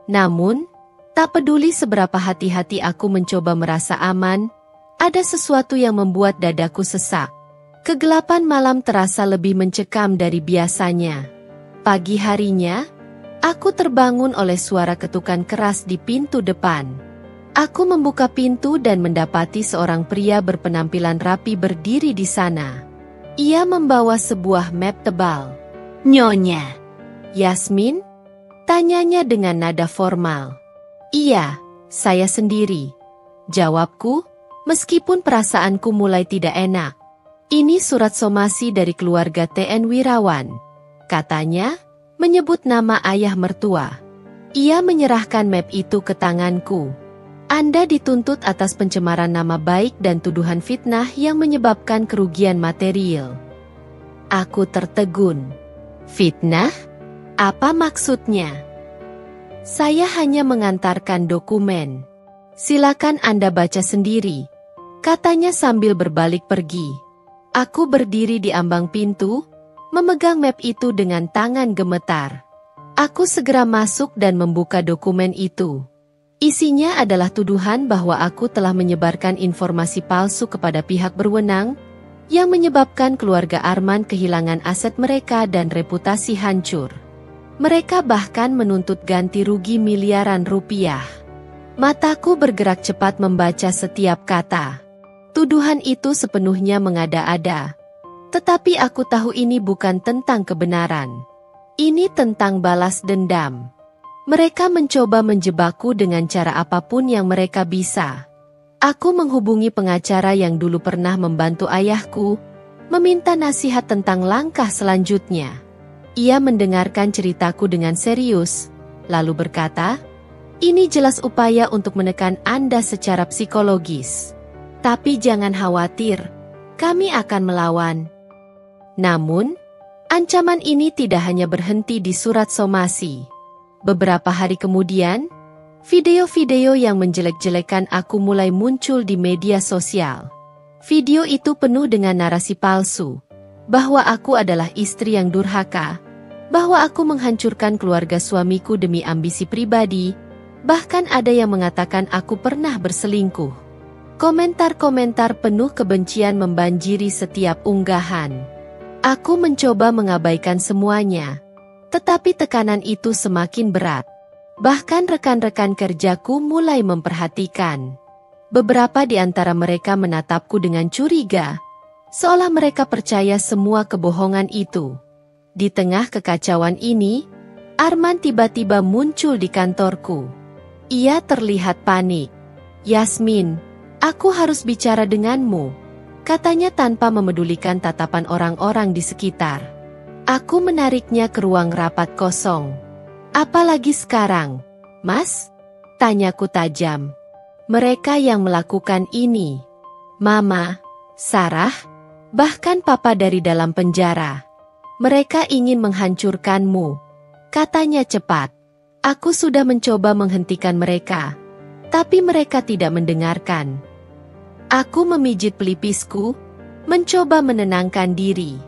Namun, tak peduli seberapa hati-hati aku mencoba merasa aman, ada sesuatu yang membuat dadaku sesak. Kegelapan malam terasa lebih mencekam dari biasanya. Pagi harinya, aku terbangun oleh suara ketukan keras di pintu depan. Aku membuka pintu dan mendapati seorang pria berpenampilan rapi berdiri di sana. Ia membawa sebuah map tebal. Nyonya, Yasmin? Tanyanya dengan nada formal. Iya, saya sendiri. Jawabku, meskipun perasaanku mulai tidak enak. Ini surat somasi dari keluarga TN Wirawan. Katanya, menyebut nama ayah mertua. Ia menyerahkan map itu ke tanganku. Anda dituntut atas pencemaran nama baik dan tuduhan fitnah yang menyebabkan kerugian material. Aku tertegun. Fitnah? Apa maksudnya? Saya hanya mengantarkan dokumen. Silakan Anda baca sendiri, katanya sambil berbalik pergi. Aku berdiri di ambang pintu, memegang map itu dengan tangan gemetar. Aku segera masuk dan membuka dokumen itu. Isinya adalah tuduhan bahwa aku telah menyebarkan informasi palsu kepada pihak berwenang, yang menyebabkan keluarga Arman kehilangan aset mereka dan reputasi hancur. Mereka bahkan menuntut ganti rugi miliaran rupiah. Mataku bergerak cepat membaca setiap kata. Tuduhan itu sepenuhnya mengada-ada. Tetapi aku tahu ini bukan tentang kebenaran. Ini tentang balas dendam. Mereka mencoba menjebakku dengan cara apapun yang mereka bisa. Aku menghubungi pengacara yang dulu pernah membantu ayahku, meminta nasihat tentang langkah selanjutnya. Ia mendengarkan ceritaku dengan serius, lalu berkata, "Ini jelas upaya untuk menekan Anda secara psikologis. Tapi jangan khawatir, kami akan melawan." Namun, ancaman ini tidak hanya berhenti di surat somasi. Beberapa hari kemudian, video-video yang menjelek-jelekan aku mulai muncul di media sosial. Video itu penuh dengan narasi palsu, bahwa aku adalah istri yang durhaka, bahwa aku menghancurkan keluarga suamiku demi ambisi pribadi, bahkan ada yang mengatakan aku pernah berselingkuh. Komentar-komentar penuh kebencian membanjiri setiap unggahan. Aku mencoba mengabaikan semuanya. Tetapi tekanan itu semakin berat. Bahkan rekan-rekan kerjaku mulai memperhatikan. Beberapa di antara mereka menatapku dengan curiga, seolah mereka percaya semua kebohongan itu. Di tengah kekacauan ini, Arman tiba-tiba muncul di kantorku. Ia terlihat panik. "Yasmin, aku harus bicara denganmu," katanya tanpa memedulikan tatapan orang-orang di sekitar. Aku menariknya ke ruang rapat kosong. "Apalagi sekarang, Mas?" tanyaku tajam. "Mereka yang melakukan ini. Mama, Sarah, bahkan Papa dari dalam penjara. Mereka ingin menghancurkanmu," katanya cepat. Aku sudah mencoba menghentikan mereka, tapi mereka tidak mendengarkan. Aku memijit pelipisku, mencoba menenangkan diri.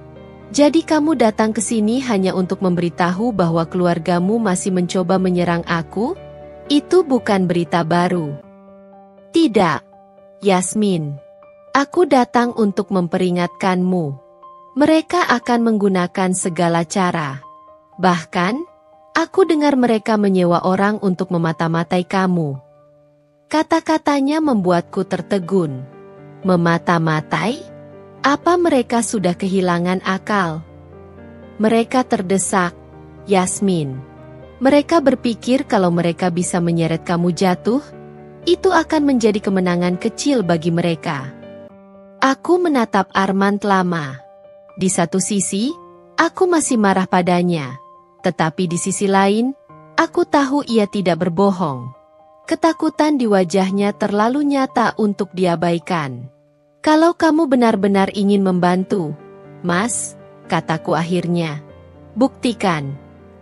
"Jadi kamu datang ke sini hanya untuk memberitahu bahwa keluargamu masih mencoba menyerang aku? Itu bukan berita baru." "Tidak, Yasmin. Aku datang untuk memperingatkanmu. Mereka akan menggunakan segala cara. Bahkan, aku dengar mereka menyewa orang untuk memata-matai kamu. Kata-katanya membuatku tertegun. Memata-matai? Apa mereka sudah kehilangan akal? Mereka terdesak, Yasmin. Mereka berpikir kalau mereka bisa menyeret kamu jatuh, itu akan menjadi kemenangan kecil bagi mereka. Aku menatap Armand lama. Di satu sisi, aku masih marah padanya. Tetapi di sisi lain, aku tahu ia tidak berbohong. Ketakutan di wajahnya terlalu nyata untuk diabaikan. Kalau kamu benar-benar ingin membantu, Mas, kataku akhirnya, buktikan.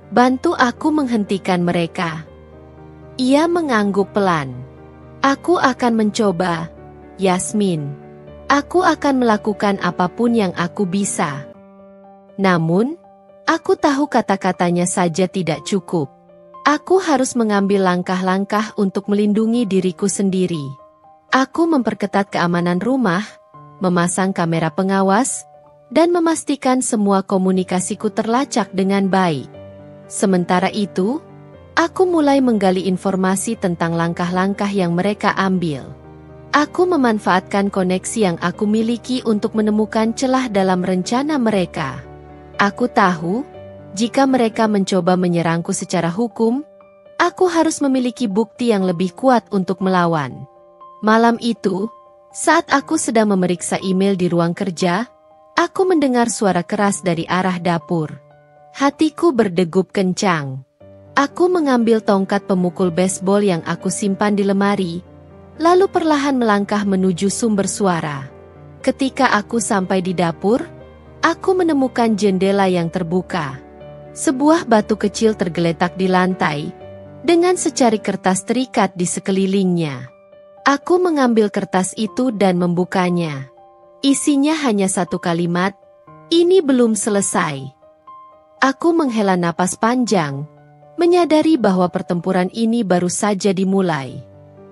Bantu aku menghentikan mereka. Ia mengangguk pelan. Aku akan mencoba, Yasmin. Aku akan melakukan apapun yang aku bisa. Namun, aku tahu kata-katanya saja tidak cukup. Aku harus mengambil langkah-langkah untuk melindungi diriku sendiri. Aku memperketat keamanan rumah, memasang kamera pengawas, dan memastikan semua komunikasiku terlacak dengan baik. Sementara itu, aku mulai menggali informasi tentang langkah-langkah yang mereka ambil. Aku memanfaatkan koneksi yang aku miliki untuk menemukan celah dalam rencana mereka. Aku tahu, jika mereka mencoba menyerangku secara hukum, aku harus memiliki bukti yang lebih kuat untuk melawan. Malam itu, saat aku sedang memeriksa email di ruang kerja, aku mendengar suara keras dari arah dapur. Hatiku berdegup kencang. Aku mengambil tongkat pemukul baseball yang aku simpan di lemari, lalu perlahan melangkah menuju sumber suara. Ketika aku sampai di dapur, aku menemukan jendela yang terbuka. Sebuah batu kecil tergeletak di lantai, dengan secari kertas terikat di sekelilingnya. Aku mengambil kertas itu dan membukanya. Isinya hanya satu kalimat, "Ini belum selesai." Aku menghela napas panjang, menyadari bahwa pertempuran ini baru saja dimulai.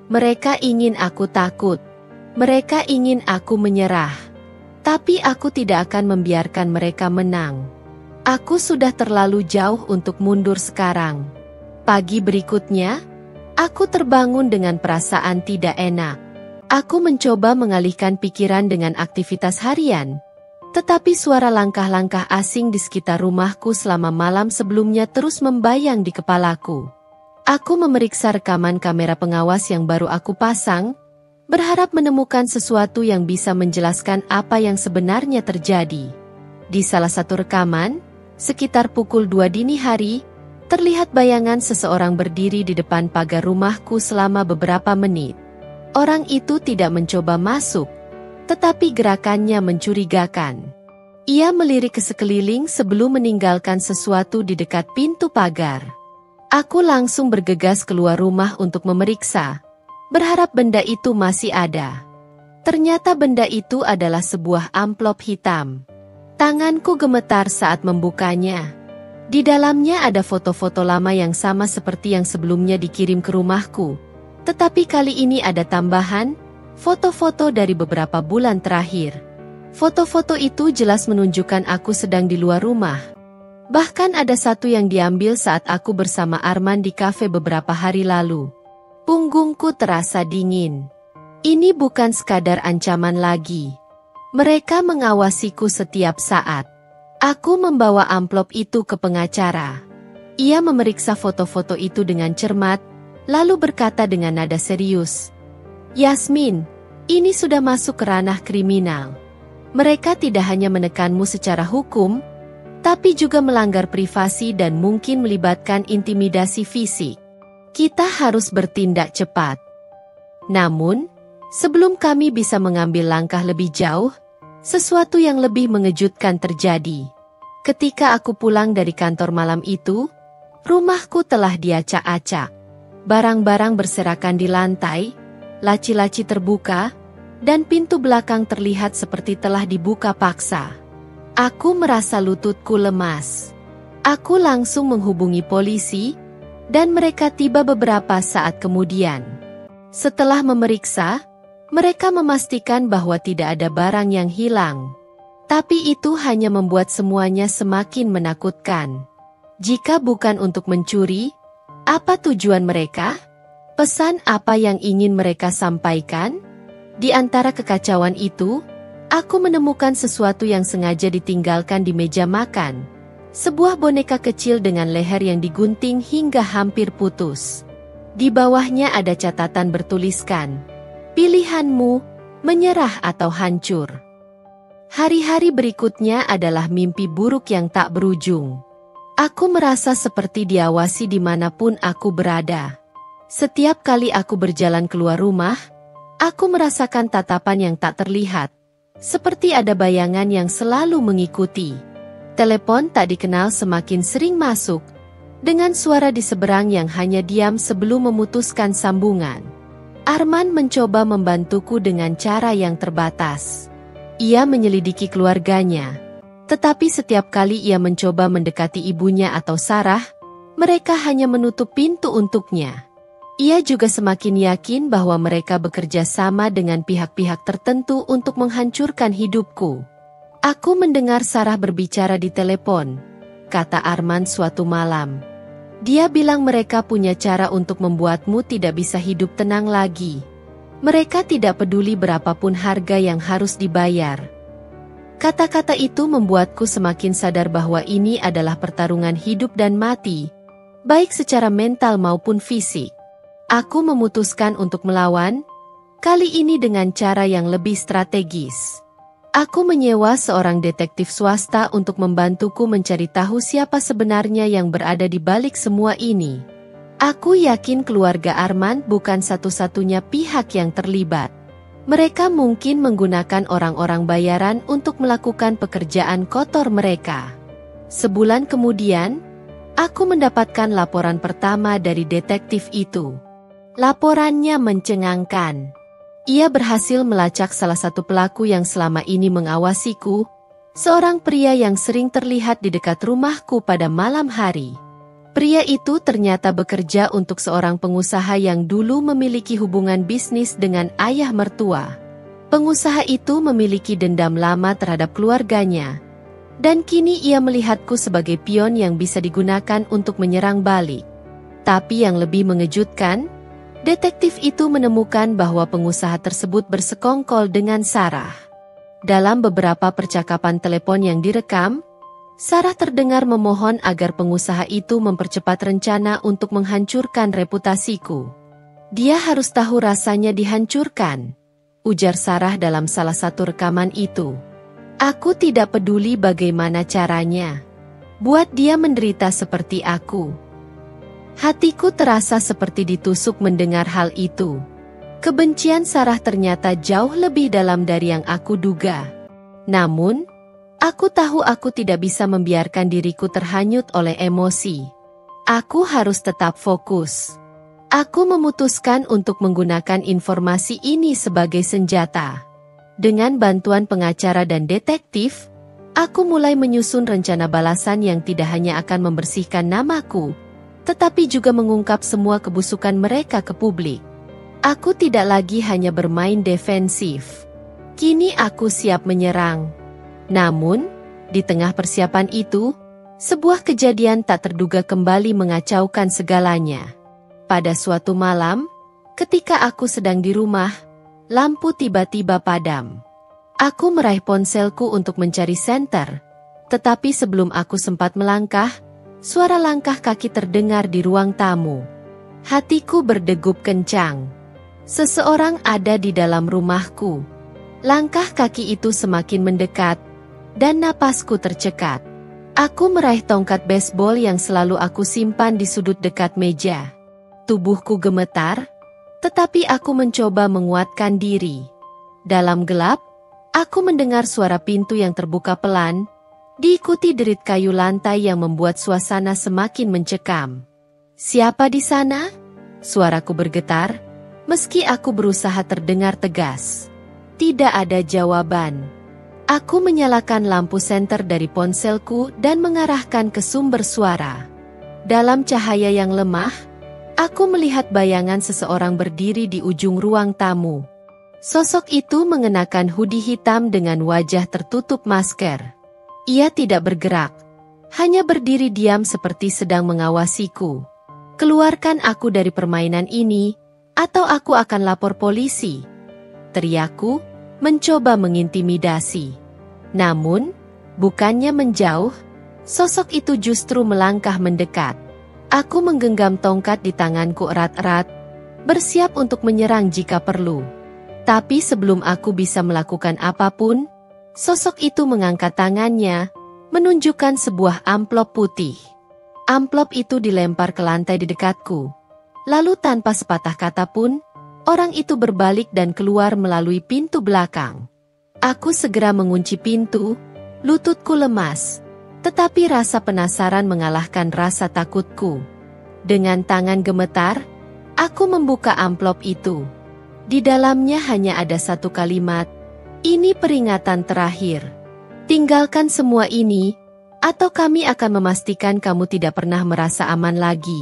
Mereka ingin aku takut. Mereka ingin aku menyerah. Tapi aku tidak akan membiarkan mereka menang. Aku sudah terlalu jauh untuk mundur sekarang. Pagi berikutnya, aku terbangun dengan perasaan tidak enak. Aku mencoba mengalihkan pikiran dengan aktivitas harian. Tetapi suara langkah-langkah asing di sekitar rumahku selama malam sebelumnya terus membayang di kepalaku. Aku memeriksa rekaman kamera pengawas yang baru aku pasang, berharap menemukan sesuatu yang bisa menjelaskan apa yang sebenarnya terjadi. Di salah satu rekaman, sekitar pukul 2 dini hari, terlihat bayangan seseorang berdiri di depan pagar rumahku selama beberapa menit. Orang itu tidak mencoba masuk, tetapi gerakannya mencurigakan. Ia melirik ke sekeliling sebelum meninggalkan sesuatu di dekat pintu pagar. Aku langsung bergegas keluar rumah untuk memeriksa, berharap benda itu masih ada. Ternyata benda itu adalah sebuah amplop hitam. Tanganku gemetar saat membukanya. Di dalamnya ada foto-foto lama yang sama seperti yang sebelumnya dikirim ke rumahku. Tetapi kali ini ada tambahan, foto-foto dari beberapa bulan terakhir. Foto-foto itu jelas menunjukkan aku sedang di luar rumah. Bahkan ada satu yang diambil saat aku bersama Arman di kafe beberapa hari lalu. Punggungku terasa dingin. Ini bukan sekadar ancaman lagi. Mereka mengawasiku setiap saat. Aku membawa amplop itu ke pengacara. Ia memeriksa foto-foto itu dengan cermat, lalu berkata dengan nada serius, "Yasmin, ini sudah masuk ke ranah kriminal. Mereka tidak hanya menekanmu secara hukum, tapi juga melanggar privasi dan mungkin melibatkan intimidasi fisik. Kita harus bertindak cepat." Namun, sebelum kami bisa mengambil langkah lebih jauh, sesuatu yang lebih mengejutkan terjadi. Ketika aku pulang dari kantor malam itu, rumahku telah diacak-acak. Barang-barang berserakan di lantai, laci-laci terbuka, dan pintu belakang terlihat seperti telah dibuka paksa. Aku merasa lututku lemas. Aku langsung menghubungi polisi, dan mereka tiba beberapa saat kemudian. Setelah memeriksa, Mereka memastikan bahwa tidak ada barang yang hilang. Tapi itu hanya membuat semuanya semakin menakutkan. Jika bukan untuk mencuri, apa tujuan mereka? Pesan apa yang ingin mereka sampaikan? Di antara kekacauan itu, aku menemukan sesuatu yang sengaja ditinggalkan di meja makan. Sebuah boneka kecil dengan leher yang digunting hingga hampir putus. Di bawahnya ada catatan bertuliskan, "Pilihanmu, menyerah atau hancur." Hari-hari berikutnya adalah mimpi buruk yang tak berujung. Aku merasa seperti diawasi dimanapun aku berada. Setiap kali aku berjalan keluar rumah, aku merasakan tatapan yang tak terlihat, seperti ada bayangan yang selalu mengikuti. Telepon tak dikenal semakin sering masuk, dengan suara di seberang yang hanya diam sebelum memutuskan sambungan. Arman mencoba membantuku dengan cara yang terbatas. Ia menyelidiki keluarganya, tetapi setiap kali ia mencoba mendekati ibunya atau Sarah, mereka hanya menutup pintu untuknya. Ia juga semakin yakin bahwa mereka bekerja sama dengan pihak-pihak tertentu untuk menghancurkan hidupku. Aku mendengar Sarah berbicara di telepon, kata Arman suatu malam. Dia bilang mereka punya cara untuk membuatmu tidak bisa hidup tenang lagi. Mereka tidak peduli berapapun harga yang harus dibayar. Kata-kata itu membuatku semakin sadar bahwa ini adalah pertarungan hidup dan mati, baik secara mental maupun fisik. Aku memutuskan untuk melawan, kali ini dengan cara yang lebih strategis. Aku menyewa seorang detektif swasta untuk membantuku mencari tahu siapa sebenarnya yang berada di balik semua ini. Aku yakin keluarga Arman bukan satu-satunya pihak yang terlibat. Mereka mungkin menggunakan orang-orang bayaran untuk melakukan pekerjaan kotor mereka. Sebulan kemudian, aku mendapatkan laporan pertama dari detektif itu. Laporannya mencengangkan. Ia berhasil melacak salah satu pelaku yang selama ini mengawasiku, seorang pria yang sering terlihat di dekat rumahku pada malam hari. Pria itu ternyata bekerja untuk seorang pengusaha yang dulu memiliki hubungan bisnis dengan ayah mertua. Pengusaha itu memiliki dendam lama terhadap keluarganya, dan kini ia melihatku sebagai pion yang bisa digunakan untuk menyerang balik. Tapi yang lebih mengejutkan, detektif itu menemukan bahwa pengusaha tersebut bersekongkol dengan Sarah. Dalam beberapa percakapan telepon yang direkam, Sarah terdengar memohon agar pengusaha itu mempercepat rencana untuk menghancurkan reputasiku. Dia harus tahu rasanya dihancurkan, ujar Sarah dalam salah satu rekaman itu. Aku tidak peduli bagaimana caranya. Buat dia menderita seperti aku. Hatiku terasa seperti ditusuk mendengar hal itu. Kebencian Sarah ternyata jauh lebih dalam dari yang aku duga. Namun, aku tahu aku tidak bisa membiarkan diriku terhanyut oleh emosi. Aku harus tetap fokus. Aku memutuskan untuk menggunakan informasi ini sebagai senjata. Dengan bantuan pengacara dan detektif, aku mulai menyusun rencana balasan yang tidak hanya akan membersihkan namaku, tetapi juga mengungkap semua kebusukan mereka ke publik. Aku tidak lagi hanya bermain defensif. Kini aku siap menyerang. Namun, di tengah persiapan itu, sebuah kejadian tak terduga kembali mengacaukan segalanya. Pada suatu malam, ketika aku sedang di rumah, lampu tiba-tiba padam. Aku meraih ponselku untuk mencari senter, tetapi sebelum aku sempat melangkah, suara langkah kaki terdengar di ruang tamu. Hatiku berdegup kencang. Seseorang ada di dalam rumahku. Langkah kaki itu semakin mendekat, dan napasku tercekat. Aku meraih tongkat baseball yang selalu aku simpan di sudut dekat meja. Tubuhku gemetar, tetapi aku mencoba menguatkan diri. Dalam gelap, aku mendengar suara pintu yang terbuka pelan, diikuti derit kayu lantai yang membuat suasana semakin mencekam. "Siapa di sana?" Suaraku bergetar, meski aku berusaha terdengar tegas. Tidak ada jawaban. Aku menyalakan lampu senter dari ponselku dan mengarahkan ke sumber suara. Dalam cahaya yang lemah, aku melihat bayangan seseorang berdiri di ujung ruang tamu. Sosok itu mengenakan hoodie hitam dengan wajah tertutup masker. Ia tidak bergerak, hanya berdiri diam seperti sedang mengawasiku. Keluarkan aku dari permainan ini, atau aku akan lapor polisi. Teriakku, mencoba mengintimidasi. Namun, bukannya menjauh, sosok itu justru melangkah mendekat. Aku menggenggam tongkat di tanganku erat-erat, bersiap untuk menyerang jika perlu. Tapi sebelum aku bisa melakukan apapun, sosok itu mengangkat tangannya, menunjukkan sebuah amplop putih. Amplop itu dilempar ke lantai di dekatku. Lalu tanpa sepatah kata pun, orang itu berbalik dan keluar melalui pintu belakang. Aku segera mengunci pintu, lututku lemas, tetapi rasa penasaran mengalahkan rasa takutku. Dengan tangan gemetar, aku membuka amplop itu. Di dalamnya hanya ada satu kalimat, "Ini peringatan terakhir. Tinggalkan semua ini, atau kami akan memastikan kamu tidak pernah merasa aman lagi."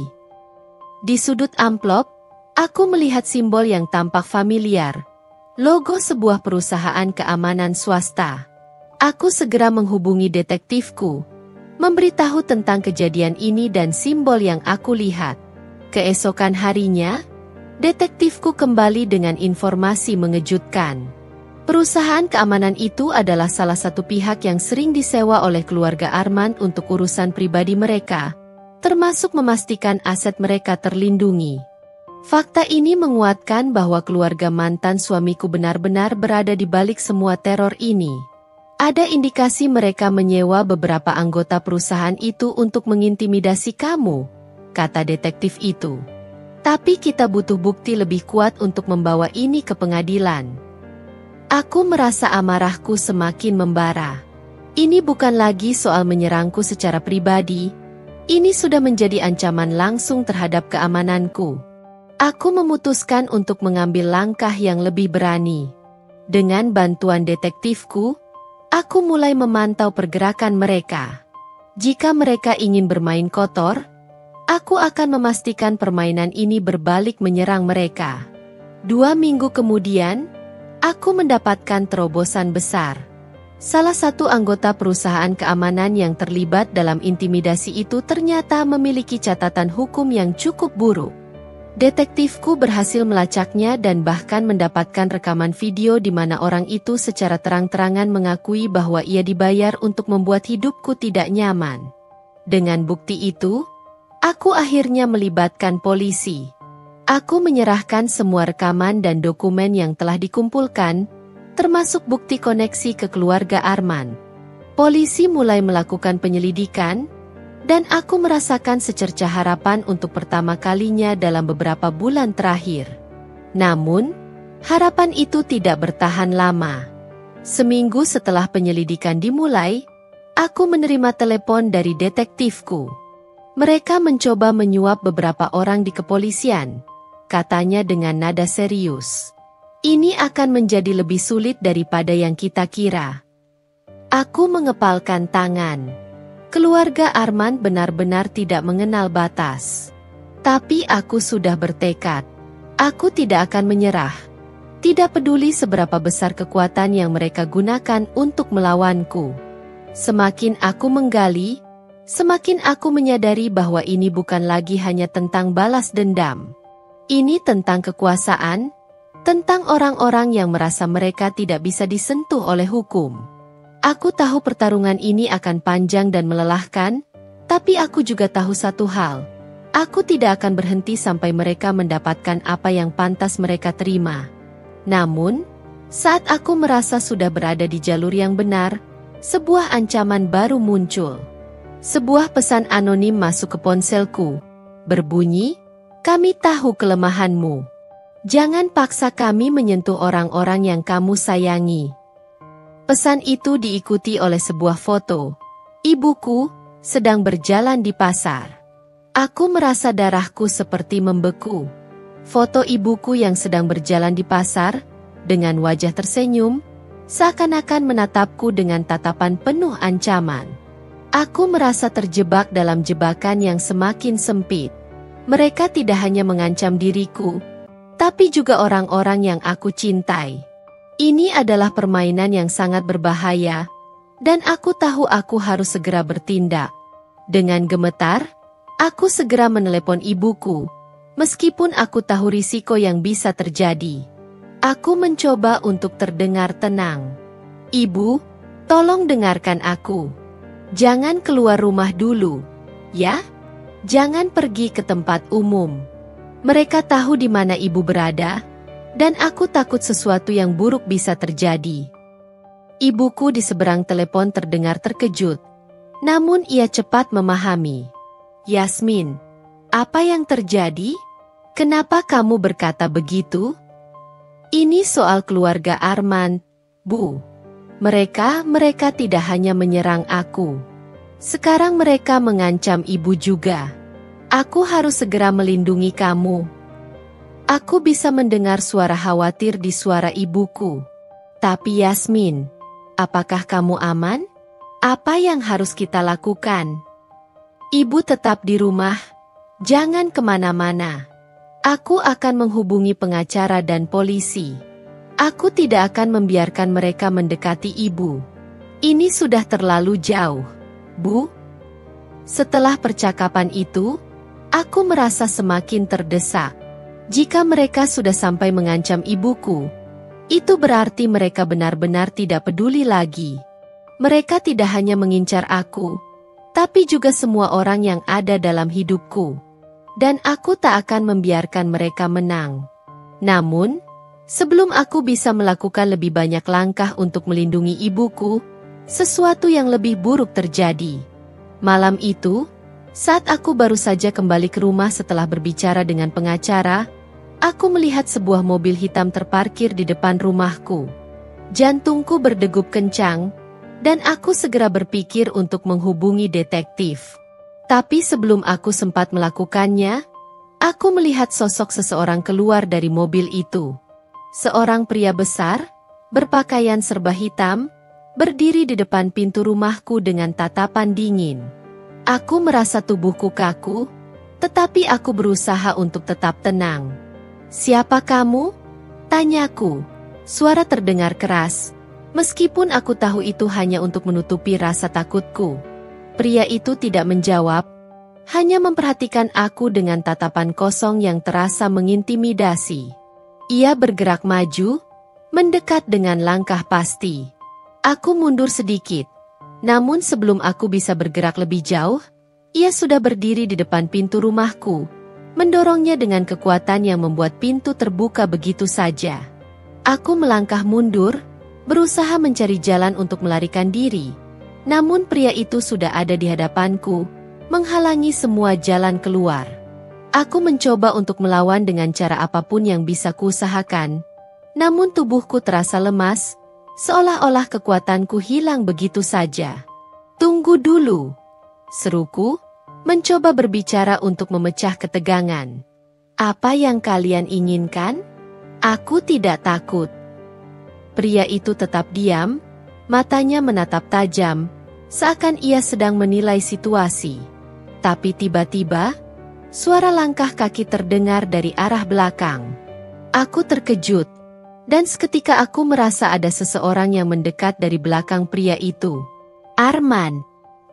Di sudut amplop, aku melihat simbol yang tampak familiar. Logo sebuah perusahaan keamanan swasta. Aku segera menghubungi detektifku, memberitahu tentang kejadian ini dan simbol yang aku lihat. Keesokan harinya, detektifku kembali dengan informasi mengejutkan. Perusahaan keamanan itu adalah salah satu pihak yang sering disewa oleh keluarga Arman untuk urusan pribadi mereka, termasuk memastikan aset mereka terlindungi. Fakta ini menguatkan bahwa keluarga mantan suamiku benar-benar berada di balik semua teror ini. Ada indikasi mereka menyewa beberapa anggota perusahaan itu untuk mengintimidasi kamu, kata detektif itu. Tapi kita butuh bukti lebih kuat untuk membawa ini ke pengadilan. Aku merasa amarahku semakin membara. Ini bukan lagi soal menyerangku secara pribadi. Ini sudah menjadi ancaman langsung terhadap keamananku. Aku memutuskan untuk mengambil langkah yang lebih berani. Dengan bantuan detektifku, aku mulai memantau pergerakan mereka. Jika mereka ingin bermain kotor, aku akan memastikan permainan ini berbalik menyerang mereka. 2 minggu kemudian, aku mendapatkan terobosan besar. Salah satu anggota perusahaan keamanan yang terlibat dalam intimidasi itu ternyata memiliki catatan hukum yang cukup buruk. Detektifku berhasil melacaknya dan bahkan mendapatkan rekaman video di mana orang itu secara terang-terangan mengakui bahwa ia dibayar untuk membuat hidupku tidak nyaman. Dengan bukti itu, aku akhirnya melibatkan polisi. Aku menyerahkan semua rekaman dan dokumen yang telah dikumpulkan, termasuk bukti koneksi ke keluarga Arman. Polisi mulai melakukan penyelidikan, dan aku merasakan secercah harapan untuk pertama kalinya dalam beberapa bulan terakhir. Namun, harapan itu tidak bertahan lama. Seminggu setelah penyelidikan dimulai, aku menerima telepon dari detektifku. Mereka mencoba menyuap beberapa orang di kepolisian, katanya dengan nada serius. Ini akan menjadi lebih sulit daripada yang kita kira. Aku mengepalkan tangan. Keluarga Arman benar-benar tidak mengenal batas. Tapi aku sudah bertekad. Aku tidak akan menyerah. Tidak peduli seberapa besar kekuatan yang mereka gunakan untuk melawanku. Semakin aku menggali, semakin aku menyadari bahwa ini bukan lagi hanya tentang balas dendam. Ini tentang kekuasaan, tentang orang-orang yang merasa mereka tidak bisa disentuh oleh hukum. Aku tahu pertarungan ini akan panjang dan melelahkan, tapi aku juga tahu satu hal. Aku tidak akan berhenti sampai mereka mendapatkan apa yang pantas mereka terima. Namun, saat aku merasa sudah berada di jalur yang benar, sebuah ancaman baru muncul. Sebuah pesan anonim masuk ke ponselku. Berbunyi, "Kami tahu kelemahanmu. Jangan paksa kami menyentuh orang-orang yang kamu sayangi." Pesan itu diikuti oleh sebuah foto. Ibuku sedang berjalan di pasar. Aku merasa darahku seperti membeku. Foto ibuku yang sedang berjalan di pasar, dengan wajah tersenyum, seakan-akan menatapku dengan tatapan penuh ancaman. Aku merasa terjebak dalam jebakan yang semakin sempit. Mereka tidak hanya mengancam diriku, tapi juga orang-orang yang aku cintai. Ini adalah permainan yang sangat berbahaya, dan aku tahu aku harus segera bertindak. Dengan gemetar, aku segera menelepon ibuku, meskipun aku tahu risiko yang bisa terjadi. Aku mencoba untuk terdengar tenang. Ibu, tolong dengarkan aku. Jangan keluar rumah dulu, ya? Jangan pergi ke tempat umum. Mereka tahu di mana ibu berada, dan aku takut sesuatu yang buruk bisa terjadi. Ibuku di seberang telepon terdengar terkejut, namun ia cepat memahami. Yasmin, apa yang terjadi? Kenapa kamu berkata begitu? Ini soal keluarga Arman, Bu. Mereka tidak hanya menyerang aku. Sekarang mereka mengancam ibu juga. Aku harus segera melindungi kamu. Aku bisa mendengar suara khawatir di suara ibuku. Tapi Yasmin, apakah kamu aman? Apa yang harus kita lakukan? Ibu tetap di rumah. Jangan kemana-mana. Aku akan menghubungi pengacara dan polisi. Aku tidak akan membiarkan mereka mendekati ibu. Ini sudah terlalu jauh, Bu. Setelah percakapan itu, aku merasa semakin terdesak. Jika mereka sudah sampai mengancam ibuku, itu berarti mereka benar-benar tidak peduli lagi. Mereka tidak hanya mengincar aku, tapi juga semua orang yang ada dalam hidupku. Dan aku tak akan membiarkan mereka menang. Namun, sebelum aku bisa melakukan lebih banyak langkah untuk melindungi ibuku, sesuatu yang lebih buruk terjadi. Malam itu, saat aku baru saja kembali ke rumah setelah berbicara dengan pengacara, aku melihat sebuah mobil hitam terparkir di depan rumahku. Jantungku berdegup kencang, dan aku segera berpikir untuk menghubungi detektif. Tapi sebelum aku sempat melakukannya, aku melihat sosok seseorang keluar dari mobil itu. Seorang pria besar, berpakaian serba hitam, berdiri di depan pintu rumahku dengan tatapan dingin. Aku merasa tubuhku kaku, tetapi aku berusaha untuk tetap tenang. "Siapa kamu?" tanyaku. Suara terdengar keras, meskipun aku tahu itu hanya untuk menutupi rasa takutku. Pria itu tidak menjawab, hanya memperhatikan aku dengan tatapan kosong yang terasa mengintimidasi. Ia bergerak maju, mendekat dengan langkah pasti. Aku mundur sedikit, namun sebelum aku bisa bergerak lebih jauh, ia sudah berdiri di depan pintu rumahku, mendorongnya dengan kekuatan yang membuat pintu terbuka begitu saja. Aku melangkah mundur, berusaha mencari jalan untuk melarikan diri. Namun pria itu sudah ada di hadapanku, menghalangi semua jalan keluar. Aku mencoba untuk melawan dengan cara apapun yang bisa kuusahakan, namun tubuhku terasa lemas, seolah-olah kekuatanku hilang begitu saja. "Tunggu dulu," seruku, mencoba berbicara untuk memecah ketegangan. "Apa yang kalian inginkan? Aku tidak takut." Pria itu tetap diam, matanya menatap tajam, seakan ia sedang menilai situasi. Tapi tiba-tiba, suara langkah kaki terdengar dari arah belakang. Aku terkejut, dan seketika aku merasa ada seseorang yang mendekat dari belakang pria itu. Arman.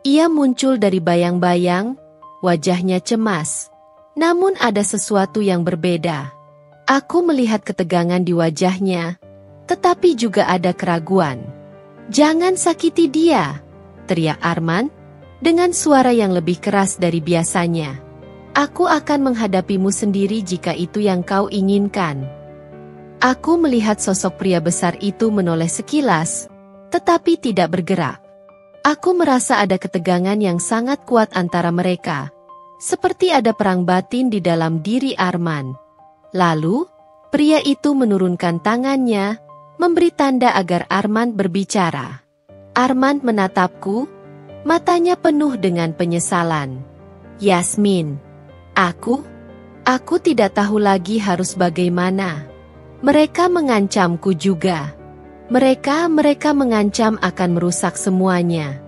Ia muncul dari bayang-bayang, wajahnya cemas. Namun ada sesuatu yang berbeda. Aku melihat ketegangan di wajahnya, tetapi juga ada keraguan. "Jangan sakiti dia," teriak Arman, dengan suara yang lebih keras dari biasanya. "Aku akan menghadapimu sendiri jika itu yang kau inginkan." Aku melihat sosok pria besar itu menoleh sekilas, tetapi tidak bergerak. Aku merasa ada ketegangan yang sangat kuat antara mereka, seperti ada perang batin di dalam diri Arman. Lalu, pria itu menurunkan tangannya, memberi tanda agar Arman berbicara. Arman menatapku, matanya penuh dengan penyesalan. "Yasmin, aku tidak tahu lagi harus bagaimana. Mereka mengancamku juga. Mereka mengancam akan merusak semuanya."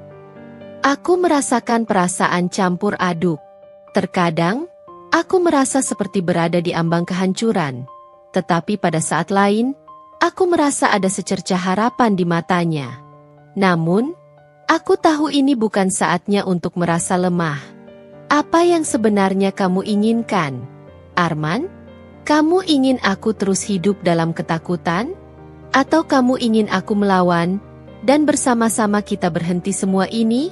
Aku merasakan perasaan campur aduk. Terkadang, aku merasa seperti berada di ambang kehancuran. Tetapi pada saat lain, Aku merasa ada secercah harapan di matanya. Namun, aku tahu ini bukan saatnya untuk merasa lemah. Apa yang sebenarnya kamu inginkan, Arman? Kamu ingin aku terus hidup dalam ketakutan? Atau kamu ingin aku melawan, dan bersama-sama kita berhenti semua ini?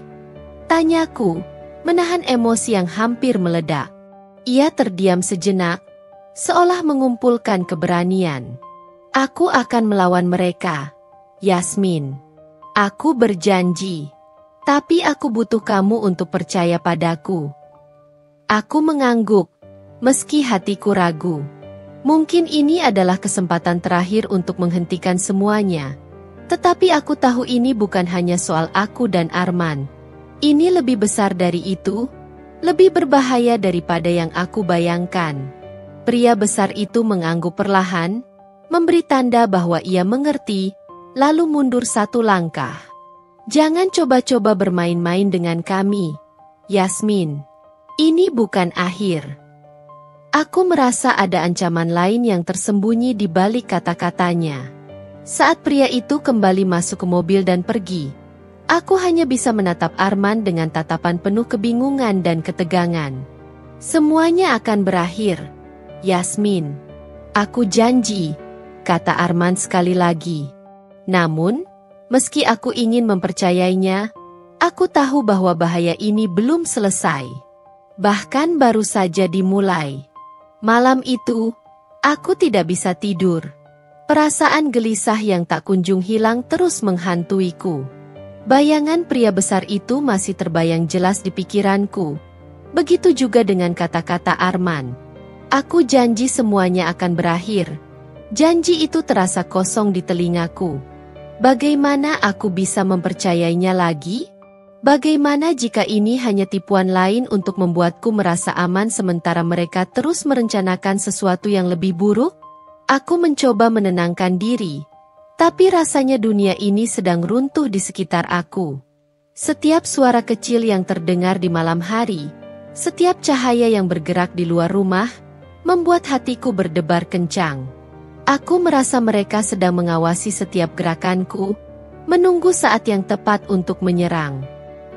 Tanyaku, menahan emosi yang hampir meledak. Ia terdiam sejenak, seolah mengumpulkan keberanian. Aku akan melawan mereka, Yasmin. Aku berjanji. Tapi aku butuh kamu untuk percaya padaku. Aku mengangguk, meski hatiku ragu. Mungkin ini adalah kesempatan terakhir untuk menghentikan semuanya. Tetapi aku tahu ini bukan hanya soal aku dan Arman. Ini lebih besar dari itu, lebih berbahaya daripada yang aku bayangkan. Pria besar itu mengangguk perlahan, memberi tanda bahwa ia mengerti, lalu mundur satu langkah. Jangan coba-coba bermain-main dengan kami, Yasmin. Ini bukan akhir. Aku merasa ada ancaman lain yang tersembunyi di balik kata-katanya. Saat pria itu kembali masuk ke mobil dan pergi, aku hanya bisa menatap Arman dengan tatapan penuh kebingungan dan ketegangan. Semuanya akan berakhir, Yasmin. Aku janji, kata Arman sekali lagi. Namun, meski aku ingin mempercayainya, aku tahu bahwa bahaya ini belum selesai. Bahkan baru saja dimulai. Malam itu, aku tidak bisa tidur. Perasaan gelisah yang tak kunjung hilang terus menghantuiku. Bayangan pria besar itu masih terbayang jelas di pikiranku. Begitu juga dengan kata-kata Arman. Aku janji semuanya akan berakhir. Janji itu terasa kosong di telingaku. Bagaimana aku bisa mempercayainya lagi? Bagaimana jika ini hanya tipuan lain untuk membuatku merasa aman sementara mereka terus merencanakan sesuatu yang lebih buruk? Aku mencoba menenangkan diri, tapi rasanya dunia ini sedang runtuh di sekitar aku. Setiap suara kecil yang terdengar di malam hari, setiap cahaya yang bergerak di luar rumah, membuat hatiku berdebar kencang. Aku merasa mereka sedang mengawasi setiap gerakanku, menunggu saat yang tepat untuk menyerang.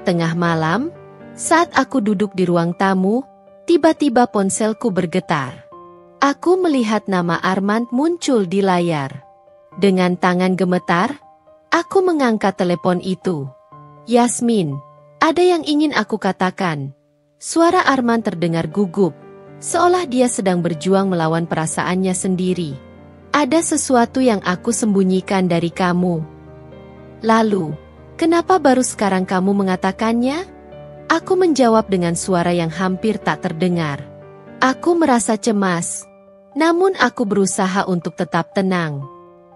Tengah malam, saat aku duduk di ruang tamu, tiba-tiba ponselku bergetar. Aku melihat nama Arman muncul di layar. Dengan tangan gemetar, aku mengangkat telepon itu. Yasmin, ada yang ingin aku katakan. Suara Arman terdengar gugup, seolah dia sedang berjuang melawan perasaannya sendiri. Ada sesuatu yang aku sembunyikan dari kamu. Lalu, kenapa baru sekarang kamu mengatakannya? Aku menjawab dengan suara yang hampir tak terdengar. Aku merasa cemas, namun aku berusaha untuk tetap tenang.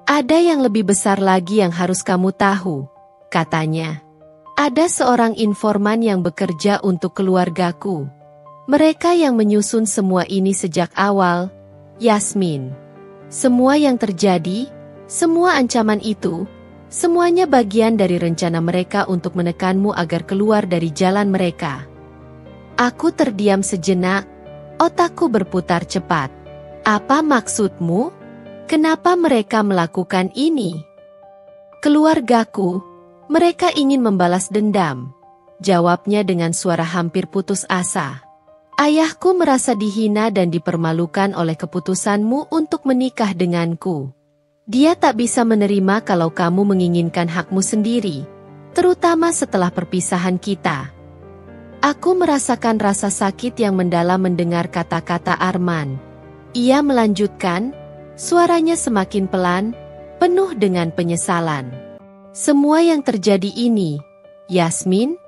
Ada yang lebih besar lagi yang harus kamu tahu, katanya. Ada seorang informan yang bekerja untuk keluargaku. Mereka yang menyusun semua ini sejak awal, Yasmin. Semua yang terjadi, semua ancaman itu, semuanya bagian dari rencana mereka untuk menekanmu agar keluar dari jalan mereka. Aku terdiam sejenak, otakku berputar cepat. Apa maksudmu? Kenapa mereka melakukan ini? Keluargaku, mereka ingin membalas dendam. Jawabnya dengan suara hampir putus asa. Ayahku merasa dihina dan dipermalukan oleh keputusanmu untuk menikah denganku. Dia tak bisa menerima kalau kamu menginginkan hakmu sendiri, terutama setelah perpisahan kita. Aku merasakan rasa sakit yang mendalam mendengar kata-kata Arman. Ia melanjutkan, suaranya semakin pelan, penuh dengan penyesalan. Semua yang terjadi ini, Yasmin,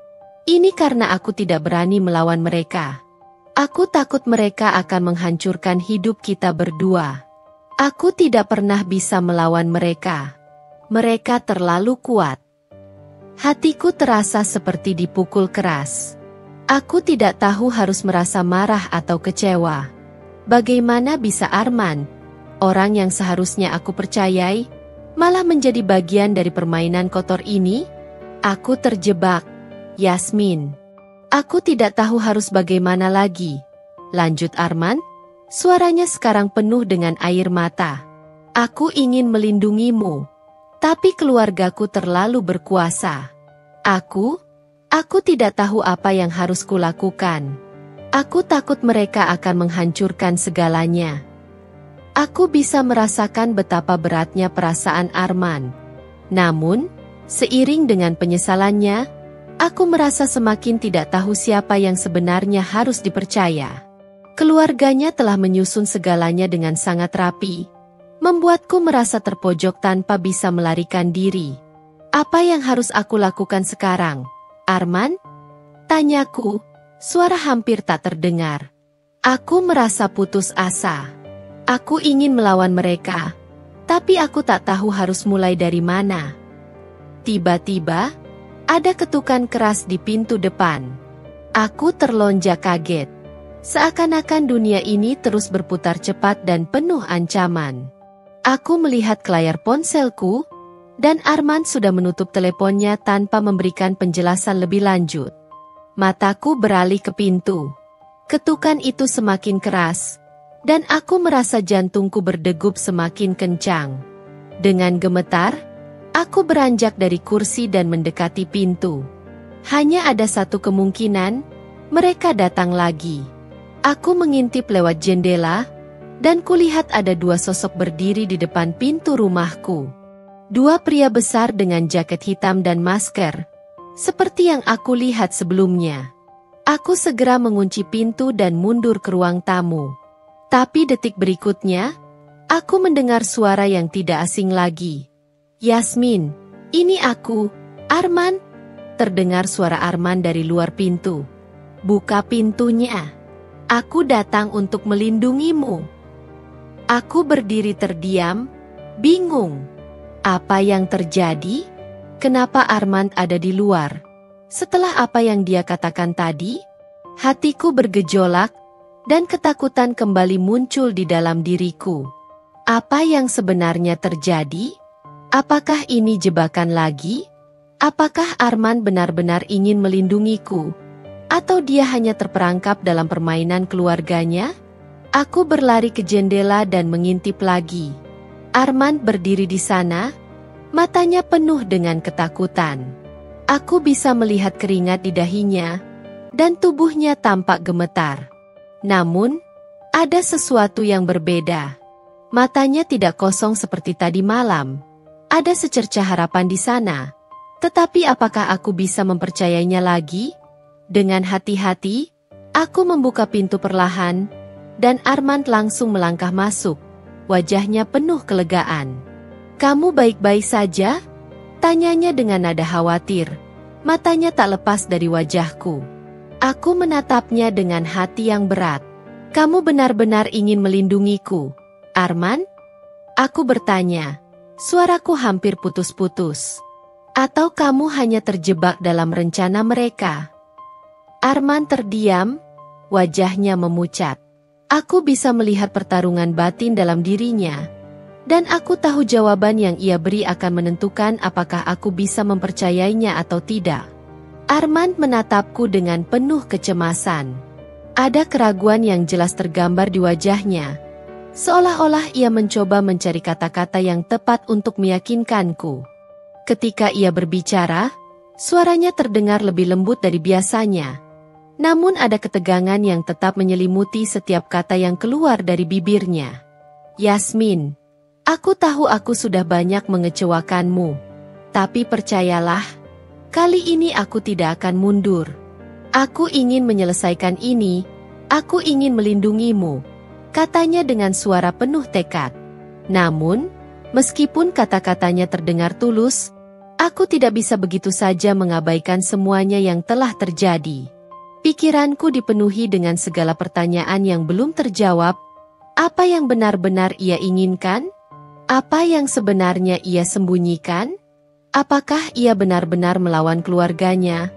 ini karena aku tidak berani melawan mereka. Aku takut mereka akan menghancurkan hidup kita berdua. Aku tidak pernah bisa melawan mereka. Mereka terlalu kuat. Hatiku terasa seperti dipukul keras. Aku tidak tahu harus merasa marah atau kecewa. Bagaimana bisa Arman, orang yang seharusnya aku percayai, malah menjadi bagian dari permainan kotor ini? Aku terjebak, Yasmin. Aku tidak tahu harus bagaimana lagi. Lanjut Arman, suaranya sekarang penuh dengan air mata. Aku ingin melindungimu, tapi keluargaku terlalu berkuasa. Aku tidak tahu apa yang harus kulakukan. Aku takut mereka akan menghancurkan segalanya. Aku bisa merasakan betapa beratnya perasaan Arman. Namun, seiring dengan penyesalannya, aku merasa semakin tidak tahu siapa yang sebenarnya harus dipercaya. Keluarganya telah menyusun segalanya dengan sangat rapi, membuatku merasa terpojok tanpa bisa melarikan diri. Apa yang harus aku lakukan sekarang, Arman? Tanyaku, suara hampir tak terdengar. Aku merasa putus asa. Aku ingin melawan mereka, tapi aku tak tahu harus mulai dari mana. Tiba-tiba, ada ketukan keras di pintu depan. Aku terlonjak kaget. Seakan-akan dunia ini terus berputar cepat dan penuh ancaman. Aku melihat ke layar ponselku, dan Arman sudah menutup teleponnya tanpa memberikan penjelasan lebih lanjut. Mataku beralih ke pintu. Ketukan itu semakin keras, dan aku merasa jantungku berdegup semakin kencang. Dengan gemetar, aku beranjak dari kursi dan mendekati pintu. Hanya ada satu kemungkinan, mereka datang lagi. Aku mengintip lewat jendela, dan kulihat ada dua sosok berdiri di depan pintu rumahku. Dua pria besar dengan jaket hitam dan masker, seperti yang aku lihat sebelumnya. Aku segera mengunci pintu dan mundur ke ruang tamu. Tapi detik berikutnya, aku mendengar suara yang tidak asing lagi. "Yasmin, ini aku, Arman." Terdengar suara Arman dari luar pintu. "Buka pintunya. Aku datang untuk melindungimu." Aku berdiri terdiam, bingung. Apa yang terjadi? Kenapa Arman ada di luar? Setelah apa yang dia katakan tadi, hatiku bergejolak, dan ketakutan kembali muncul di dalam diriku. Apa yang sebenarnya terjadi? Apakah ini jebakan lagi? Apakah Arman benar-benar ingin melindungiku? Atau dia hanya terperangkap dalam permainan keluarganya? Aku berlari ke jendela dan mengintip lagi. Arman berdiri di sana, matanya penuh dengan ketakutan. Aku bisa melihat keringat di dahinya, dan tubuhnya tampak gemetar. Namun, ada sesuatu yang berbeda. Matanya tidak kosong seperti tadi malam. Ada secercah harapan di sana. Tetapi apakah aku bisa mempercayainya lagi? Dengan hati-hati, aku membuka pintu perlahan, dan Arman langsung melangkah masuk. Wajahnya penuh kelegaan. "Kamu baik-baik saja?" Tanyanya dengan nada khawatir. Matanya tak lepas dari wajahku. Aku menatapnya dengan hati yang berat. "Kamu benar-benar ingin melindungiku, Arman?" Aku bertanya. Suaraku hampir putus-putus. "Atau kamu hanya terjebak dalam rencana mereka?" Arman terdiam, wajahnya memucat. Aku bisa melihat pertarungan batin dalam dirinya, dan aku tahu jawaban yang ia beri akan menentukan apakah aku bisa mempercayainya atau tidak. Arman menatapku dengan penuh kecemasan. Ada keraguan yang jelas tergambar di wajahnya, seolah-olah ia mencoba mencari kata-kata yang tepat untuk meyakinkanku. Ketika ia berbicara, suaranya terdengar lebih lembut dari biasanya. Namun ada ketegangan yang tetap menyelimuti setiap kata yang keluar dari bibirnya. "Yasmin, aku tahu aku sudah banyak mengecewakanmu. Tapi percayalah, kali ini aku tidak akan mundur. Aku ingin menyelesaikan ini, aku ingin melindungimu," katanya dengan suara penuh tekad. Namun, meskipun kata-katanya terdengar tulus, aku tidak bisa begitu saja mengabaikan semuanya yang telah terjadi. Pikiranku dipenuhi dengan segala pertanyaan yang belum terjawab. Apa yang benar-benar ia inginkan? Apa yang sebenarnya ia sembunyikan? Apakah ia benar-benar melawan keluarganya?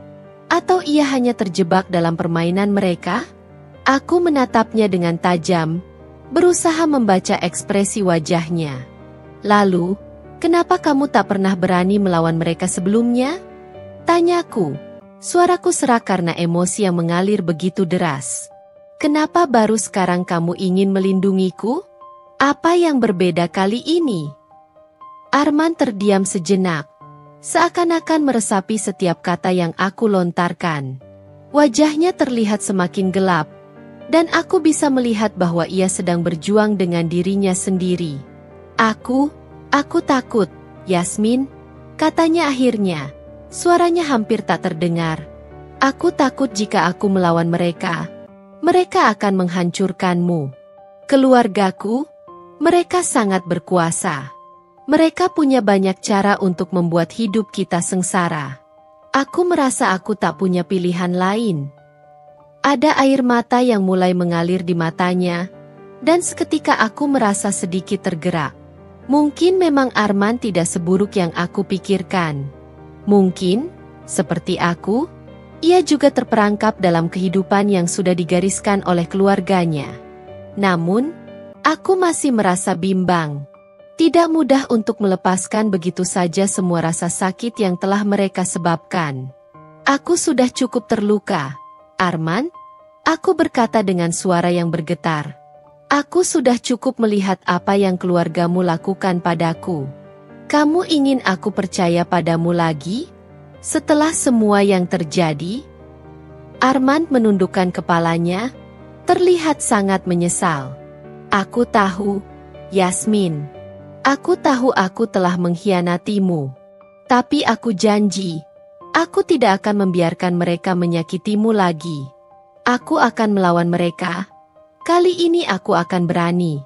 Atau ia hanya terjebak dalam permainan mereka? Aku menatapnya dengan tajam, berusaha membaca ekspresi wajahnya. "Lalu, kenapa kamu tak pernah berani melawan mereka sebelumnya?" Tanyaku. Suaraku serak karena emosi yang mengalir begitu deras. "Kenapa baru sekarang kamu ingin melindungiku?" Apa yang berbeda kali ini? Arman terdiam sejenak, seakan-akan meresapi setiap kata yang aku lontarkan. Wajahnya terlihat semakin gelap, dan aku bisa melihat bahwa ia sedang berjuang dengan dirinya sendiri. Aku takut, Yasmin, katanya akhirnya. Suaranya hampir tak terdengar. Aku takut jika aku melawan mereka. Mereka akan menghancurkanmu. Keluargaku, mereka sangat berkuasa. Mereka punya banyak cara untuk membuat hidup kita sengsara. Aku merasa aku tak punya pilihan lain. Ada air mata yang mulai mengalir di matanya, dan seketika aku merasa sedikit tergerak. Mungkin memang Arman tidak seburuk yang aku pikirkan. Mungkin, seperti aku, ia juga terperangkap dalam kehidupan yang sudah digariskan oleh keluarganya. Namun, aku masih merasa bimbang. Tidak mudah untuk melepaskan begitu saja semua rasa sakit yang telah mereka sebabkan. Aku sudah cukup terluka, Arman, aku berkata dengan suara yang bergetar. Aku sudah cukup melihat apa yang keluargamu lakukan padaku. Kamu ingin aku percaya padamu lagi? Setelah semua yang terjadi? Arman menundukkan kepalanya, terlihat sangat menyesal. Aku tahu, Yasmin. Aku tahu aku telah mengkhianatimu. Tapi aku janji, aku tidak akan membiarkan mereka menyakitimu lagi. Aku akan melawan mereka. Kali ini aku akan berani.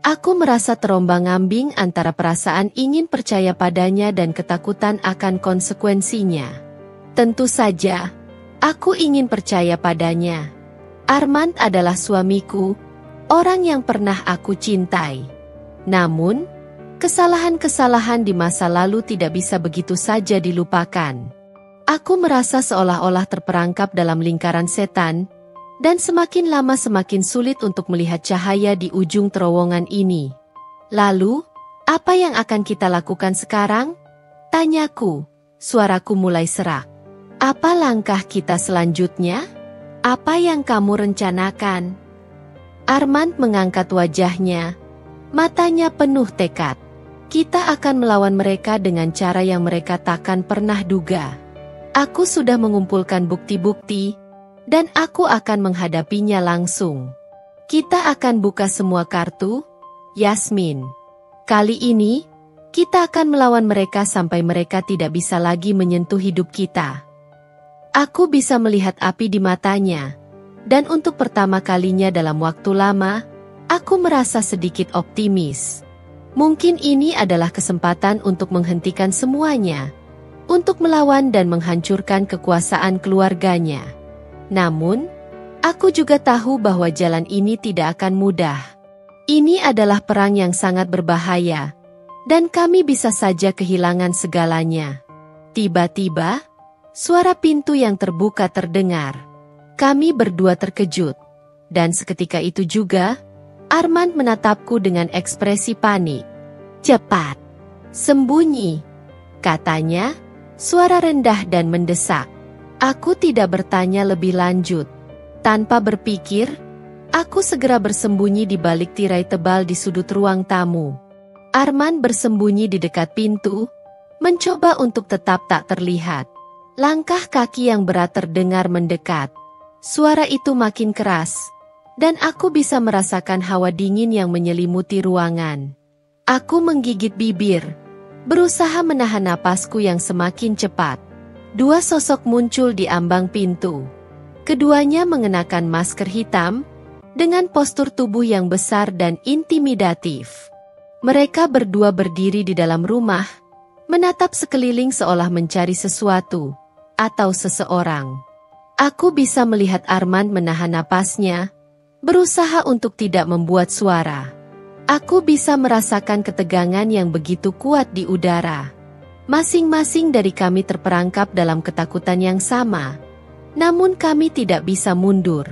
Aku merasa terombang-ambing antara perasaan ingin percaya padanya dan ketakutan akan konsekuensinya. Tentu saja, aku ingin percaya padanya. Arman adalah suamiku, orang yang pernah aku cintai. Namun, kesalahan-kesalahan di masa lalu tidak bisa begitu saja dilupakan. Aku merasa seolah-olah terperangkap dalam lingkaran setan, dan semakin lama semakin sulit untuk melihat cahaya di ujung terowongan ini. Lalu, apa yang akan kita lakukan sekarang? Tanyaku, suaraku mulai serak. Apa langkah kita selanjutnya? Apa yang kamu rencanakan? Arman mengangkat wajahnya. Matanya penuh tekad. Kita akan melawan mereka dengan cara yang mereka takkan pernah duga. Aku sudah mengumpulkan bukti-bukti, dan aku akan menghadapinya langsung. Kita akan buka semua kartu, Yasmin. Kali ini, kita akan melawan mereka sampai mereka tidak bisa lagi menyentuh hidup kita. Aku bisa melihat api di matanya, dan untuk pertama kalinya dalam waktu lama, aku merasa sedikit optimis. Mungkin ini adalah kesempatan untuk menghentikan semuanya, untuk melawan dan menghancurkan kekuasaan keluarganya. Namun, aku juga tahu bahwa jalan ini tidak akan mudah. Ini adalah perang yang sangat berbahaya, dan kami bisa saja kehilangan segalanya. Tiba-tiba, suara pintu yang terbuka terdengar. Kami berdua terkejut, dan seketika itu juga, Arman menatapku dengan ekspresi panik. Cepat, sembunyi, katanya, suara rendah dan mendesak. Aku tidak bertanya lebih lanjut. Tanpa berpikir, aku segera bersembunyi di balik tirai tebal di sudut ruang tamu. Arman bersembunyi di dekat pintu, mencoba untuk tetap tak terlihat. Langkah kaki yang berat terdengar mendekat. Suara itu makin keras, dan aku bisa merasakan hawa dingin yang menyelimuti ruangan. Aku menggigit bibir, berusaha menahan napasku yang semakin cepat. Dua sosok muncul di ambang pintu. Keduanya mengenakan masker hitam, dengan postur tubuh yang besar dan intimidatif. Mereka berdua berdiri di dalam rumah, menatap sekeliling seolah mencari sesuatu, atau seseorang. Aku bisa melihat Arman menahan napasnya, berusaha untuk tidak membuat suara. Aku bisa merasakan ketegangan yang begitu kuat di udara. Masing-masing dari kami terperangkap dalam ketakutan yang sama. Namun kami tidak bisa mundur.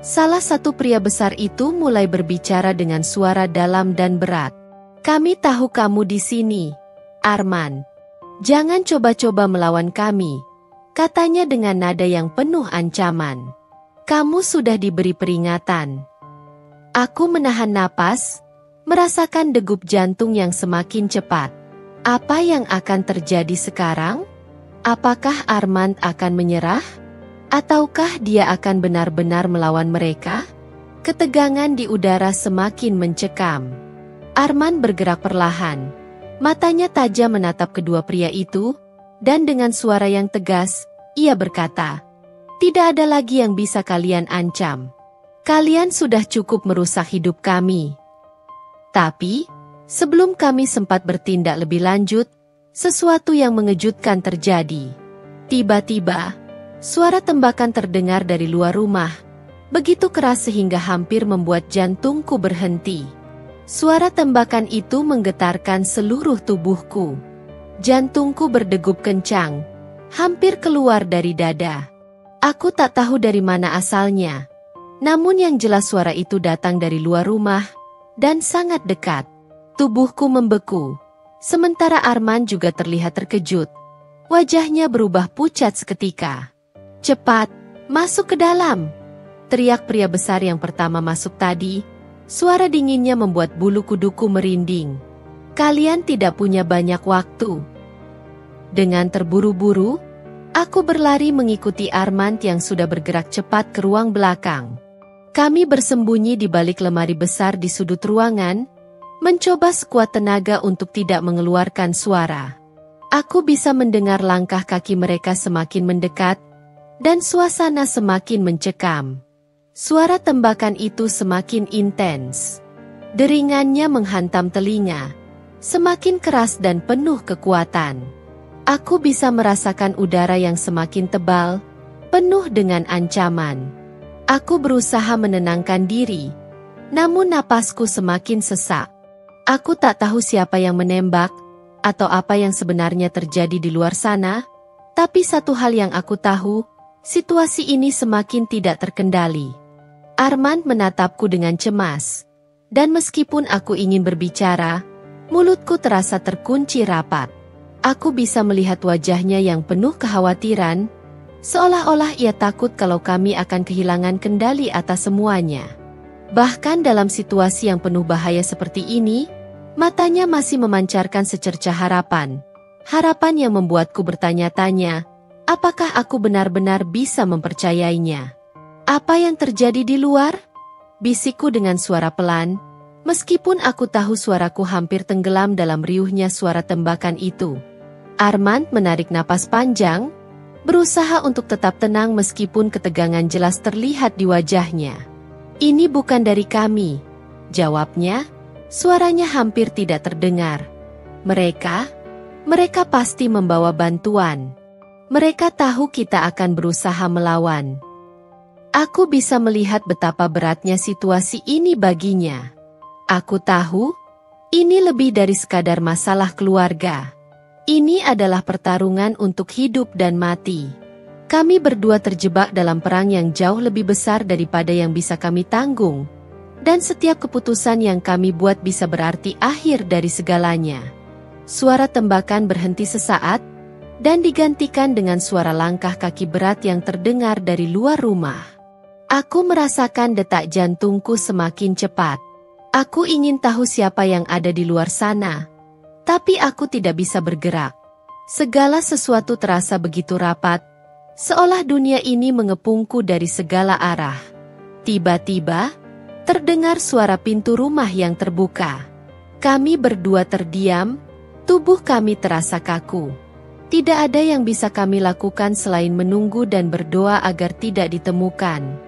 Salah satu pria besar itu mulai berbicara dengan suara dalam dan berat. Kami tahu kamu di sini, Arman. Jangan coba-coba melawan kami, katanya dengan nada yang penuh ancaman. Kamu sudah diberi peringatan. Aku menahan napas, merasakan degup jantung yang semakin cepat. Apa yang akan terjadi sekarang? Apakah Armand akan menyerah? Ataukah dia akan benar-benar melawan mereka? Ketegangan di udara semakin mencekam. Armand bergerak perlahan. Matanya tajam menatap kedua pria itu, dan dengan suara yang tegas, ia berkata, "Tidak ada lagi yang bisa kalian ancam. Kalian sudah cukup merusak hidup kami." Tapi, sebelum kami sempat bertindak lebih lanjut, sesuatu yang mengejutkan terjadi. Tiba-tiba, suara tembakan terdengar dari luar rumah, begitu keras sehingga hampir membuat jantungku berhenti. Suara tembakan itu menggetarkan seluruh tubuhku. Jantungku berdegup kencang, hampir keluar dari dada. Aku tak tahu dari mana asalnya. Namun yang jelas suara itu datang dari luar rumah, dan sangat dekat. Tubuhku membeku. Sementara Armand juga terlihat terkejut. Wajahnya berubah pucat seketika. "Cepat, masuk ke dalam!" teriak pria besar yang pertama masuk tadi. Suara dinginnya membuat bulu kuduku merinding. "Kalian tidak punya banyak waktu." Dengan terburu-buru, aku berlari mengikuti Armand yang sudah bergerak cepat ke ruang belakang. Kami bersembunyi di balik lemari besar di sudut ruangan, mencoba sekuat tenaga untuk tidak mengeluarkan suara. Aku bisa mendengar langkah kaki mereka semakin mendekat, dan suasana semakin mencekam. Suara tembakan itu semakin intens. Deringannya menghantam telinga, semakin keras dan penuh kekuatan. Aku bisa merasakan udara yang semakin tebal, penuh dengan ancaman. Aku berusaha menenangkan diri, namun napasku semakin sesak. Aku tak tahu siapa yang menembak, atau apa yang sebenarnya terjadi di luar sana, tapi satu hal yang aku tahu, situasi ini semakin tidak terkendali. Armand menatapku dengan cemas, dan meskipun aku ingin berbicara, mulutku terasa terkunci rapat. Aku bisa melihat wajahnya yang penuh kekhawatiran, seolah-olah ia takut kalau kami akan kehilangan kendali atas semuanya. Bahkan dalam situasi yang penuh bahaya seperti ini, matanya masih memancarkan secercah harapan. Harapan yang membuatku bertanya-tanya, apakah aku benar-benar bisa mempercayainya? "Apa yang terjadi di luar?" bisikku dengan suara pelan, meskipun aku tahu suaraku hampir tenggelam dalam riuhnya suara tembakan itu. Armand menarik napas panjang, berusaha untuk tetap tenang meskipun ketegangan jelas terlihat di wajahnya. "Ini bukan dari kami," jawabnya, suaranya hampir tidak terdengar. Mereka pasti membawa bantuan. Mereka tahu kita akan berusaha melawan." Aku bisa melihat betapa beratnya situasi ini baginya. Aku tahu, ini lebih dari sekadar masalah keluarga. Ini adalah pertarungan untuk hidup dan mati. Kami berdua terjebak dalam perang yang jauh lebih besar daripada yang bisa kami tanggung. Dan setiap keputusan yang kami buat bisa berarti akhir dari segalanya. Suara tembakan berhenti sesaat, dan digantikan dengan suara langkah kaki berat yang terdengar dari luar rumah. Aku merasakan detak jantungku semakin cepat. Aku ingin tahu siapa yang ada di luar sana, tapi aku tidak bisa bergerak. Segala sesuatu terasa begitu rapat, seolah dunia ini mengepungku dari segala arah. Tiba-tiba, terdengar suara pintu rumah yang terbuka. Kami berdua terdiam, tubuh kami terasa kaku. Tidak ada yang bisa kami lakukan selain menunggu dan berdoa agar tidak ditemukan.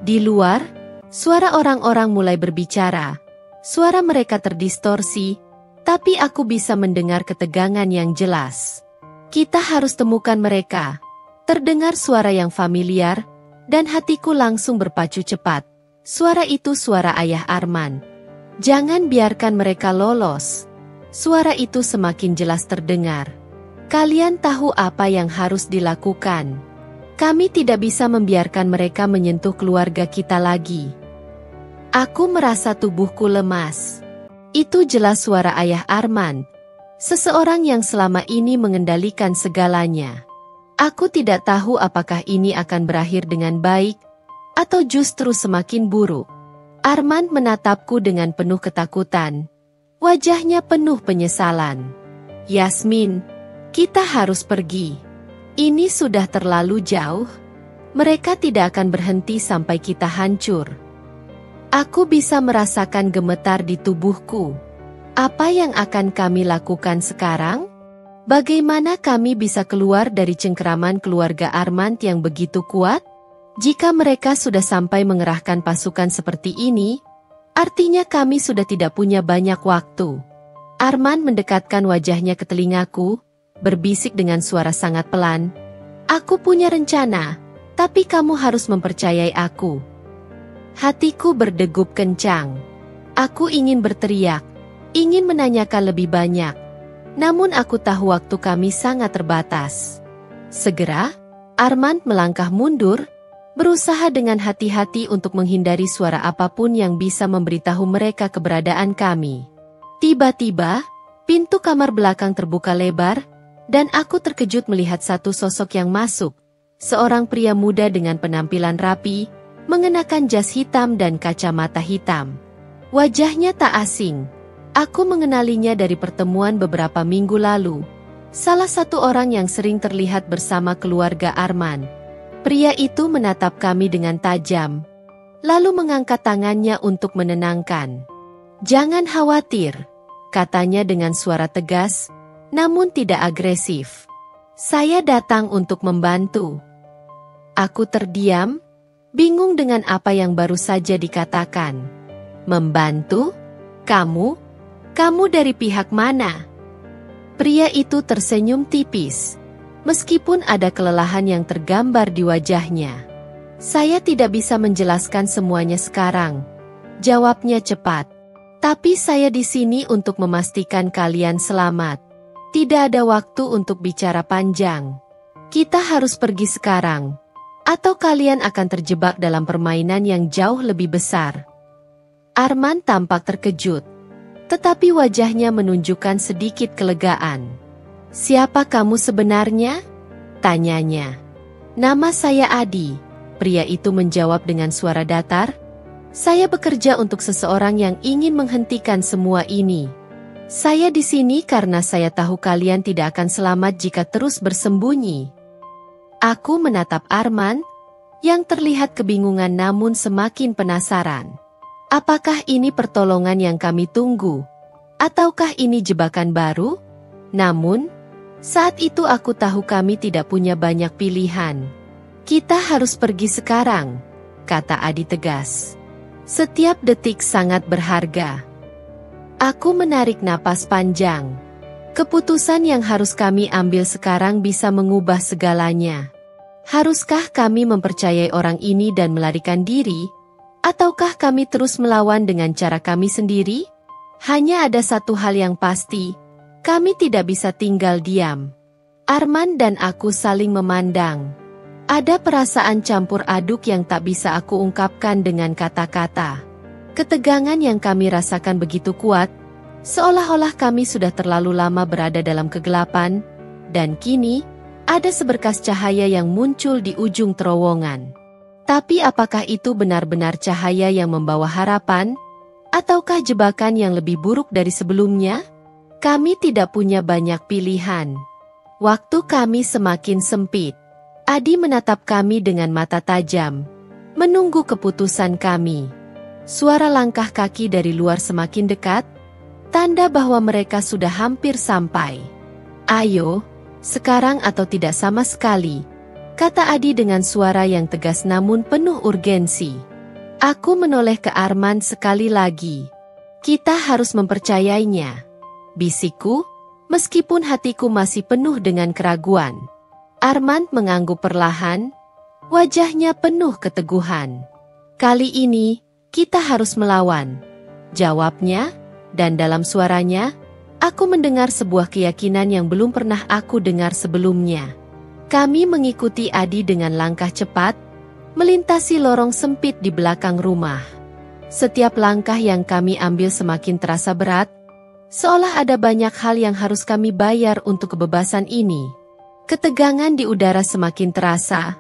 Di luar, suara orang-orang mulai berbicara. Suara mereka terdistorsi, tapi aku bisa mendengar ketegangan yang jelas. "Kita harus temukan mereka." Terdengar suara yang familiar, dan hatiku langsung berpacu cepat. Suara itu suara ayah Armand. "Jangan biarkan mereka lolos." Suara itu semakin jelas terdengar. "Kalian tahu apa yang harus dilakukan. Kami tidak bisa membiarkan mereka menyentuh keluarga kita lagi." Aku merasa tubuhku lemas. Itu jelas suara ayah Armand, seseorang yang selama ini mengendalikan segalanya. Aku tidak tahu apakah ini akan berakhir dengan baik, atau justru semakin buruk. Armand menatapku dengan penuh ketakutan, Wajahnya penuh penyesalan. Yasmin, kita harus pergi. Ini sudah terlalu jauh. Mereka tidak akan berhenti sampai kita hancur. Aku bisa merasakan gemetar di tubuhku. Apa yang akan kami lakukan sekarang? Bagaimana kami bisa keluar dari cengkeraman keluarga Armand yang begitu kuat? Jika mereka sudah sampai mengerahkan pasukan seperti ini, artinya kami sudah tidak punya banyak waktu. Armand mendekatkan wajahnya ke telingaku, berbisik dengan suara sangat pelan. Aku punya rencana, tapi kamu harus mempercayai aku. Hatiku berdegup kencang. Aku ingin berteriak, ingin menanyakan lebih banyak. Namun aku tahu waktu kami sangat terbatas. Segera, Armand melangkah mundur, berusaha dengan hati-hati untuk menghindari suara apapun yang bisa memberitahu mereka keberadaan kami. Tiba-tiba, pintu kamar belakang terbuka lebar, dan aku terkejut melihat satu sosok yang masuk. Seorang pria muda dengan penampilan rapi, mengenakan jas hitam dan kacamata hitam. Wajahnya tak asing. Aku mengenalinya dari pertemuan beberapa minggu lalu. Salah satu orang yang sering terlihat bersama keluarga Armand. Pria itu menatap kami dengan tajam, lalu mengangkat tangannya untuk menenangkan. "Jangan khawatir," katanya dengan suara tegas, namun tidak agresif. "Saya datang untuk membantu." Aku terdiam, bingung dengan apa yang baru saja dikatakan. "Membantu? Kamu? Kamu dari pihak mana?" Pria itu tersenyum tipis. Meskipun ada kelelahan yang tergambar di wajahnya. "Saya tidak bisa menjelaskan semuanya sekarang," jawabnya cepat. "Tapi saya di sini untuk memastikan kalian selamat. Tidak ada waktu untuk bicara panjang. Kita harus pergi sekarang, atau kalian akan terjebak dalam permainan yang jauh lebih besar." Armand tampak terkejut, tetapi wajahnya menunjukkan sedikit kelegaan. "Siapa kamu sebenarnya?" tanyanya. "Nama saya Adi," pria itu menjawab dengan suara datar. "Saya bekerja untuk seseorang yang ingin menghentikan semua ini. Saya di sini karena saya tahu kalian tidak akan selamat jika terus bersembunyi." Aku menatap Armand, yang terlihat kebingungan namun semakin penasaran. Apakah ini pertolongan yang kami tunggu? Ataukah ini jebakan baru? Namun, saat itu aku tahu kami tidak punya banyak pilihan. "Kita harus pergi sekarang," kata Adi tegas. "Setiap detik sangat berharga." Aku menarik napas panjang. Keputusan yang harus kami ambil sekarang bisa mengubah segalanya. Haruskah kami mempercayai orang ini dan melarikan diri? Ataukah kami terus melawan dengan cara kami sendiri? Hanya ada satu hal yang pasti. Kami tidak bisa tinggal diam. Armand dan aku saling memandang. Ada perasaan campur aduk yang tak bisa aku ungkapkan dengan kata-kata. Ketegangan yang kami rasakan begitu kuat, seolah-olah kami sudah terlalu lama berada dalam kegelapan, dan kini, ada seberkas cahaya yang muncul di ujung terowongan. Tapi apakah itu benar-benar cahaya yang membawa harapan, ataukah jebakan yang lebih buruk dari sebelumnya? Kami tidak punya banyak pilihan. Waktu kami semakin sempit. Adi menatap kami dengan mata tajam, menunggu keputusan kami. Suara langkah kaki dari luar semakin dekat, tanda bahwa mereka sudah hampir sampai. "Ayo, sekarang atau tidak sama sekali," kata Adi dengan suara yang tegas namun penuh urgensi. Aku menoleh ke Armand sekali lagi. "Kita harus mempercayainya," bisikku, meskipun hatiku masih penuh dengan keraguan. Armand mengangguk perlahan, wajahnya penuh keteguhan. "Kali ini, kita harus melawan," jawabnya, dan dalam suaranya, aku mendengar sebuah keyakinan yang belum pernah aku dengar sebelumnya. Kami mengikuti Adi dengan langkah cepat, melintasi lorong sempit di belakang rumah. Setiap langkah yang kami ambil semakin terasa berat, seolah ada banyak hal yang harus kami bayar untuk kebebasan ini. Ketegangan di udara semakin terasa,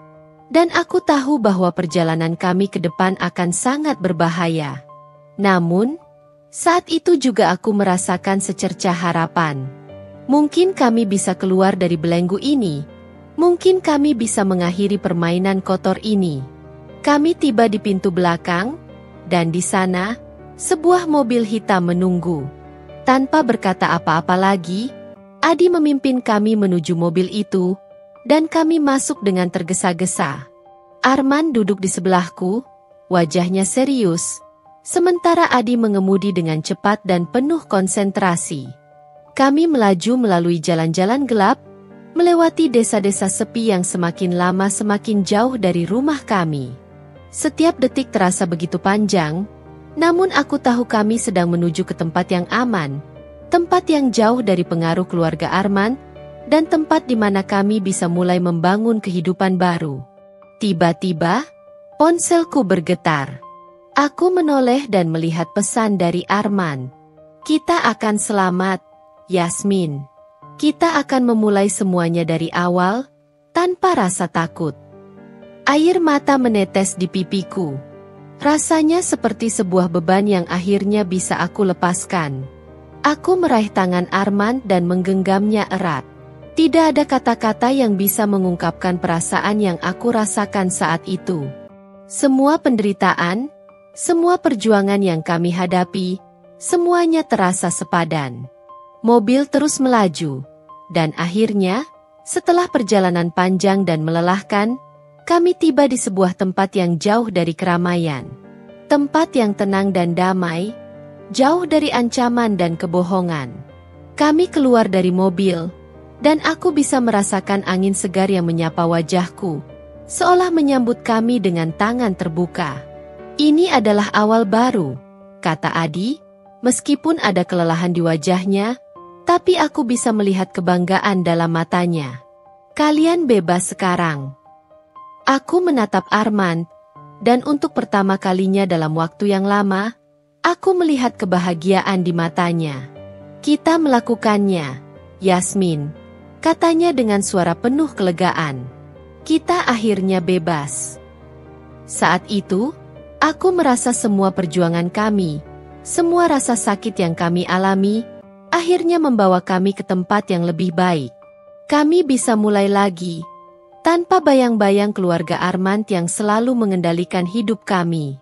dan aku tahu bahwa perjalanan kami ke depan akan sangat berbahaya. Namun, Saat itu juga aku merasakan secercah harapan. Mungkin kami bisa keluar dari belenggu ini. Mungkin kami bisa mengakhiri permainan kotor ini. Kami tiba di pintu belakang, dan di sana, sebuah mobil hitam menunggu. Tanpa berkata apa-apa lagi, Adi memimpin kami menuju mobil itu, dan kami masuk dengan tergesa-gesa. Arman duduk di sebelahku, wajahnya serius, sementara Adi mengemudi dengan cepat dan penuh konsentrasi. Kami melaju melalui jalan-jalan gelap, melewati desa-desa sepi yang semakin lama semakin jauh dari rumah kami. Setiap detik terasa begitu panjang, namun aku tahu kami sedang menuju ke tempat yang aman, tempat yang jauh dari pengaruh keluarga Arman, dan tempat di mana kami bisa mulai membangun kehidupan baru. Tiba-tiba, ponselku bergetar. Aku menoleh dan melihat pesan dari Arman. Kita akan selamat, Yasmin. Kita akan memulai semuanya dari awal, tanpa rasa takut. Air mata menetes di pipiku. Rasanya seperti sebuah beban yang akhirnya bisa aku lepaskan. Aku meraih tangan Arman dan menggenggamnya erat. Tidak ada kata-kata yang bisa mengungkapkan perasaan yang aku rasakan saat itu. Semua penderitaan, semua perjuangan yang kami hadapi, semuanya terasa sepadan. Mobil terus melaju, dan akhirnya, setelah perjalanan panjang dan melelahkan, kami tiba di sebuah tempat yang jauh dari keramaian. Tempat yang tenang dan damai, jauh dari ancaman dan kebohongan. Kami keluar dari mobil, dan aku bisa merasakan angin segar yang menyapa wajahku, seolah menyambut kami dengan tangan terbuka. Ini adalah awal baru, kata Adi, meskipun ada kelelahan di wajahnya, tapi aku bisa melihat kebanggaan dalam matanya. Kalian bebas sekarang. Aku menatap Arman, dan untuk pertama kalinya dalam waktu yang lama, aku melihat kebahagiaan di matanya. Kita melakukannya, Yasmin, katanya dengan suara penuh kelegaan. Kita akhirnya bebas. Saat itu, aku merasa semua perjuangan kami, semua rasa sakit yang kami alami, akhirnya membawa kami ke tempat yang lebih baik. Kami bisa mulai lagi, tanpa bayang-bayang keluarga Arman yang selalu mengendalikan hidup kami.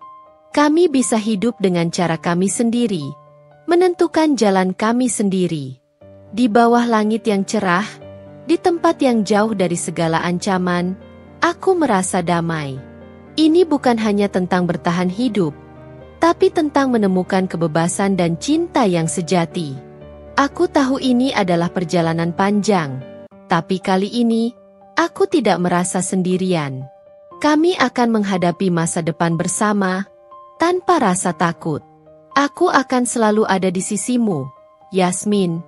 Kami bisa hidup dengan cara kami sendiri, menentukan jalan kami sendiri. Di bawah langit yang cerah, di tempat yang jauh dari segala ancaman, aku merasa damai. Ini bukan hanya tentang bertahan hidup, tapi tentang menemukan kebebasan dan cinta yang sejati. Aku tahu ini adalah perjalanan panjang, tapi kali ini, aku tidak merasa sendirian. Kami akan menghadapi masa depan bersama, tanpa rasa takut. Aku akan selalu ada di sisimu, Yasmin,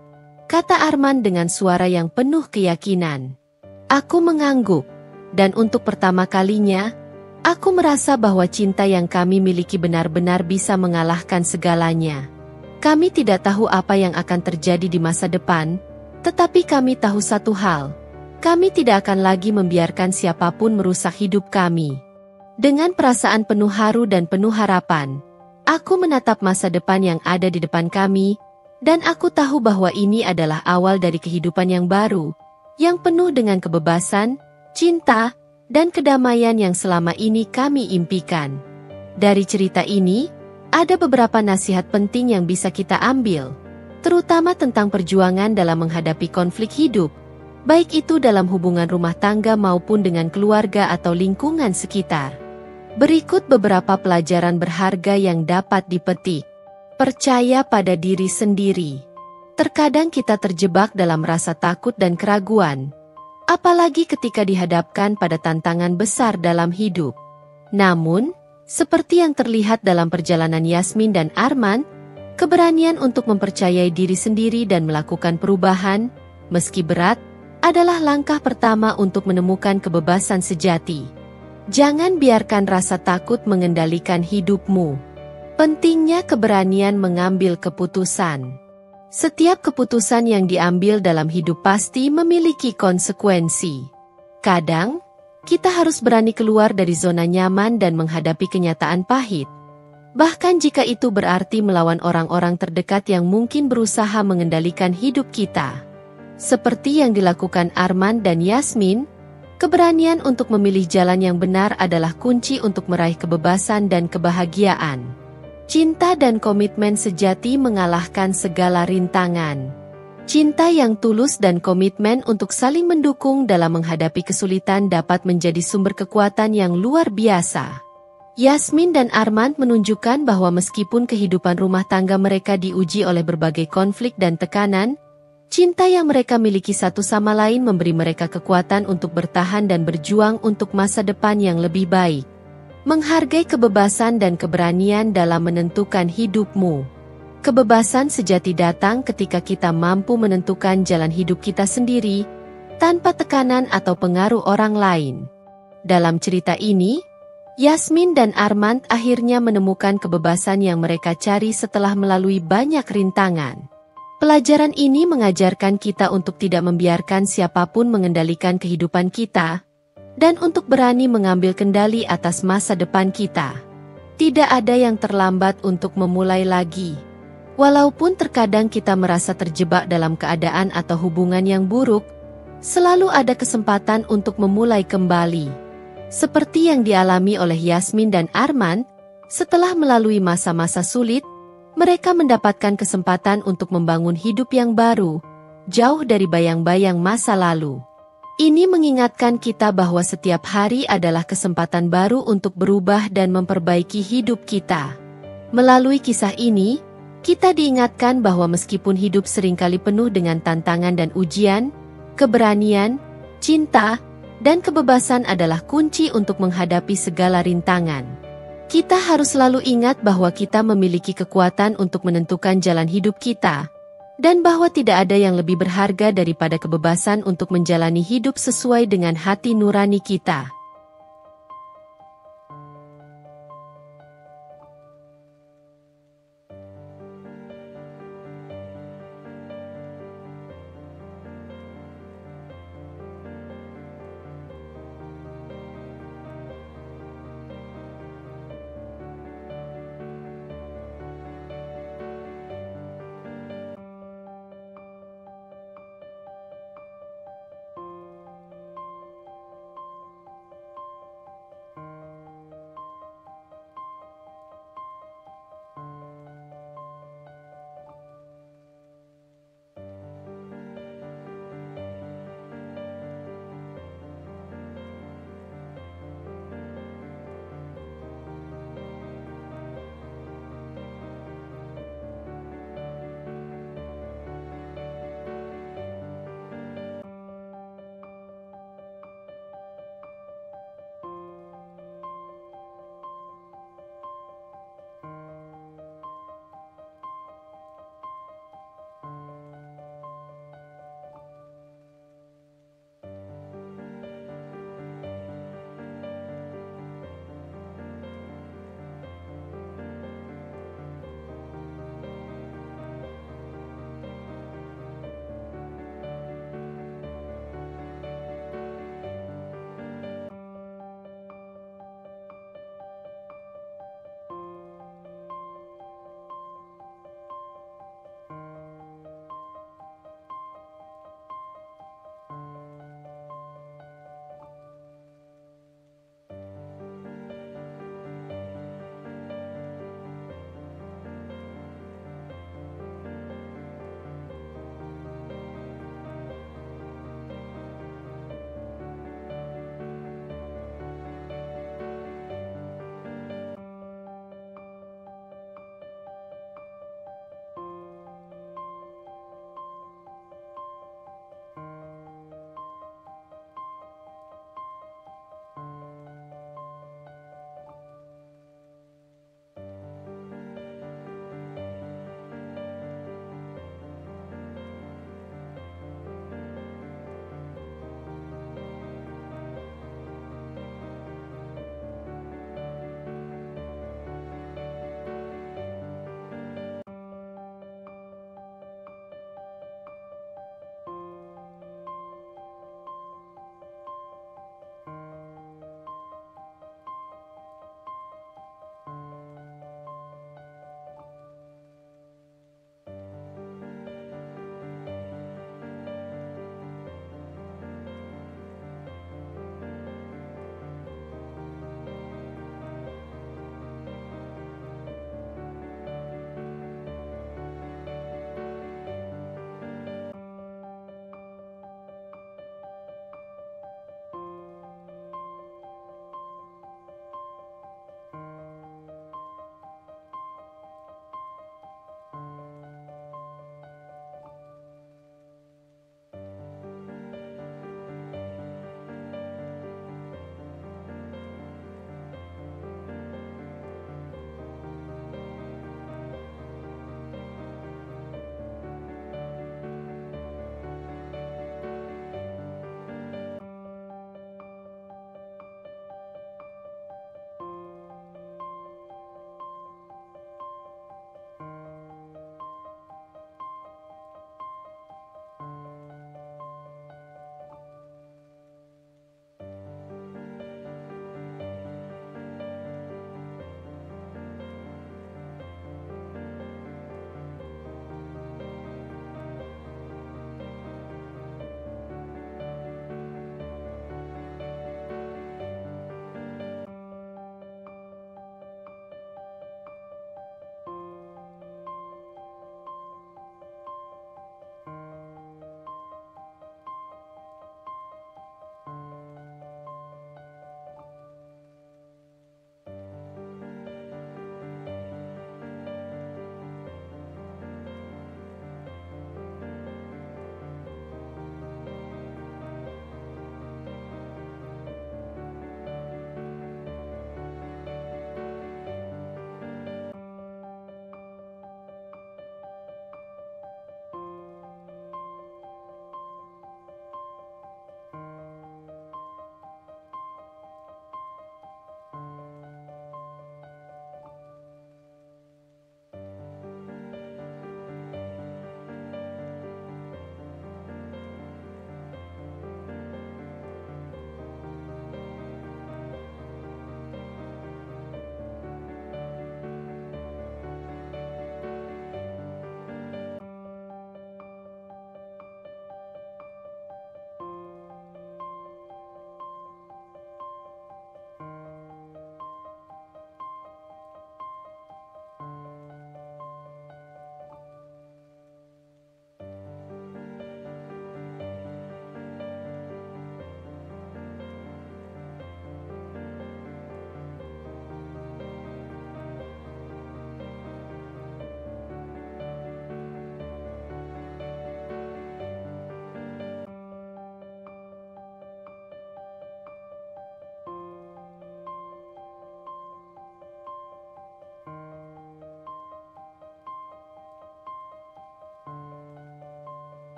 kata Arman dengan suara yang penuh keyakinan. Aku mengangguk, dan untuk pertama kalinya, aku merasa bahwa cinta yang kami miliki benar-benar bisa mengalahkan segalanya. Kami tidak tahu apa yang akan terjadi di masa depan, tetapi kami tahu satu hal. Kami tidak akan lagi membiarkan siapapun merusak hidup kami. Dengan perasaan penuh haru dan penuh harapan, aku menatap masa depan yang ada di depan kami, dan aku tahu bahwa ini adalah awal dari kehidupan yang baru, yang penuh dengan kebebasan, cinta, dan kedamaian yang selama ini kami impikan. Dari cerita ini, ada beberapa nasihat penting yang bisa kita ambil, terutama tentang perjuangan dalam menghadapi konflik hidup, baik itu dalam hubungan rumah tangga maupun dengan keluarga atau lingkungan sekitar. Berikut beberapa pelajaran berharga yang dapat dipetik. Percaya pada diri sendiri. Terkadang kita terjebak dalam rasa takut dan keraguan, apalagi ketika dihadapkan pada tantangan besar dalam hidup. Namun, seperti yang terlihat dalam perjalanan Yasmin dan Arman, keberanian untuk mempercayai diri sendiri dan melakukan perubahan, meski berat, adalah langkah pertama untuk menemukan kebebasan sejati. Jangan biarkan rasa takut mengendalikan hidupmu. Pentingnya keberanian mengambil keputusan. Setiap keputusan yang diambil dalam hidup pasti memiliki konsekuensi. Kadang, kita harus berani keluar dari zona nyaman dan menghadapi kenyataan pahit. Bahkan jika itu berarti melawan orang-orang terdekat yang mungkin berusaha mengendalikan hidup kita. Seperti yang dilakukan Arman dan Yasmin, keberanian untuk memilih jalan yang benar adalah kunci untuk meraih kebebasan dan kebahagiaan. Cinta dan komitmen sejati mengalahkan segala rintangan. Cinta yang tulus dan komitmen untuk saling mendukung dalam menghadapi kesulitan dapat menjadi sumber kekuatan yang luar biasa. Yasmin dan Arman menunjukkan bahwa meskipun kehidupan rumah tangga mereka diuji oleh berbagai konflik dan tekanan, cinta yang mereka miliki satu sama lain memberi mereka kekuatan untuk bertahan dan berjuang untuk masa depan yang lebih baik. Menghargai kebebasan dan keberanian dalam menentukan hidupmu. Kebebasan sejati datang ketika kita mampu menentukan jalan hidup kita sendiri, tanpa tekanan atau pengaruh orang lain. Dalam cerita ini, Yasmin dan Arman akhirnya menemukan kebebasan yang mereka cari setelah melalui banyak rintangan. Pelajaran ini mengajarkan kita untuk tidak membiarkan siapapun mengendalikan kehidupan kita, dan untuk berani mengambil kendali atas masa depan kita. Tidak ada yang terlambat untuk memulai lagi. Walaupun terkadang kita merasa terjebak dalam keadaan atau hubungan yang buruk, selalu ada kesempatan untuk memulai kembali. Seperti yang dialami oleh Yasmin dan Arman, setelah melalui masa-masa sulit, mereka mendapatkan kesempatan untuk membangun hidup yang baru, jauh dari bayang-bayang masa lalu. Ini mengingatkan kita bahwa setiap hari adalah kesempatan baru untuk berubah dan memperbaiki hidup kita. Melalui kisah ini, kita diingatkan bahwa meskipun hidup seringkali penuh dengan tantangan dan ujian, keberanian, cinta, dan kebebasan adalah kunci untuk menghadapi segala rintangan. Kita harus selalu ingat bahwa kita memiliki kekuatan untuk menentukan jalan hidup kita, dan bahwa tidak ada yang lebih berharga daripada kebebasan untuk menjalani hidup sesuai dengan hati nurani kita.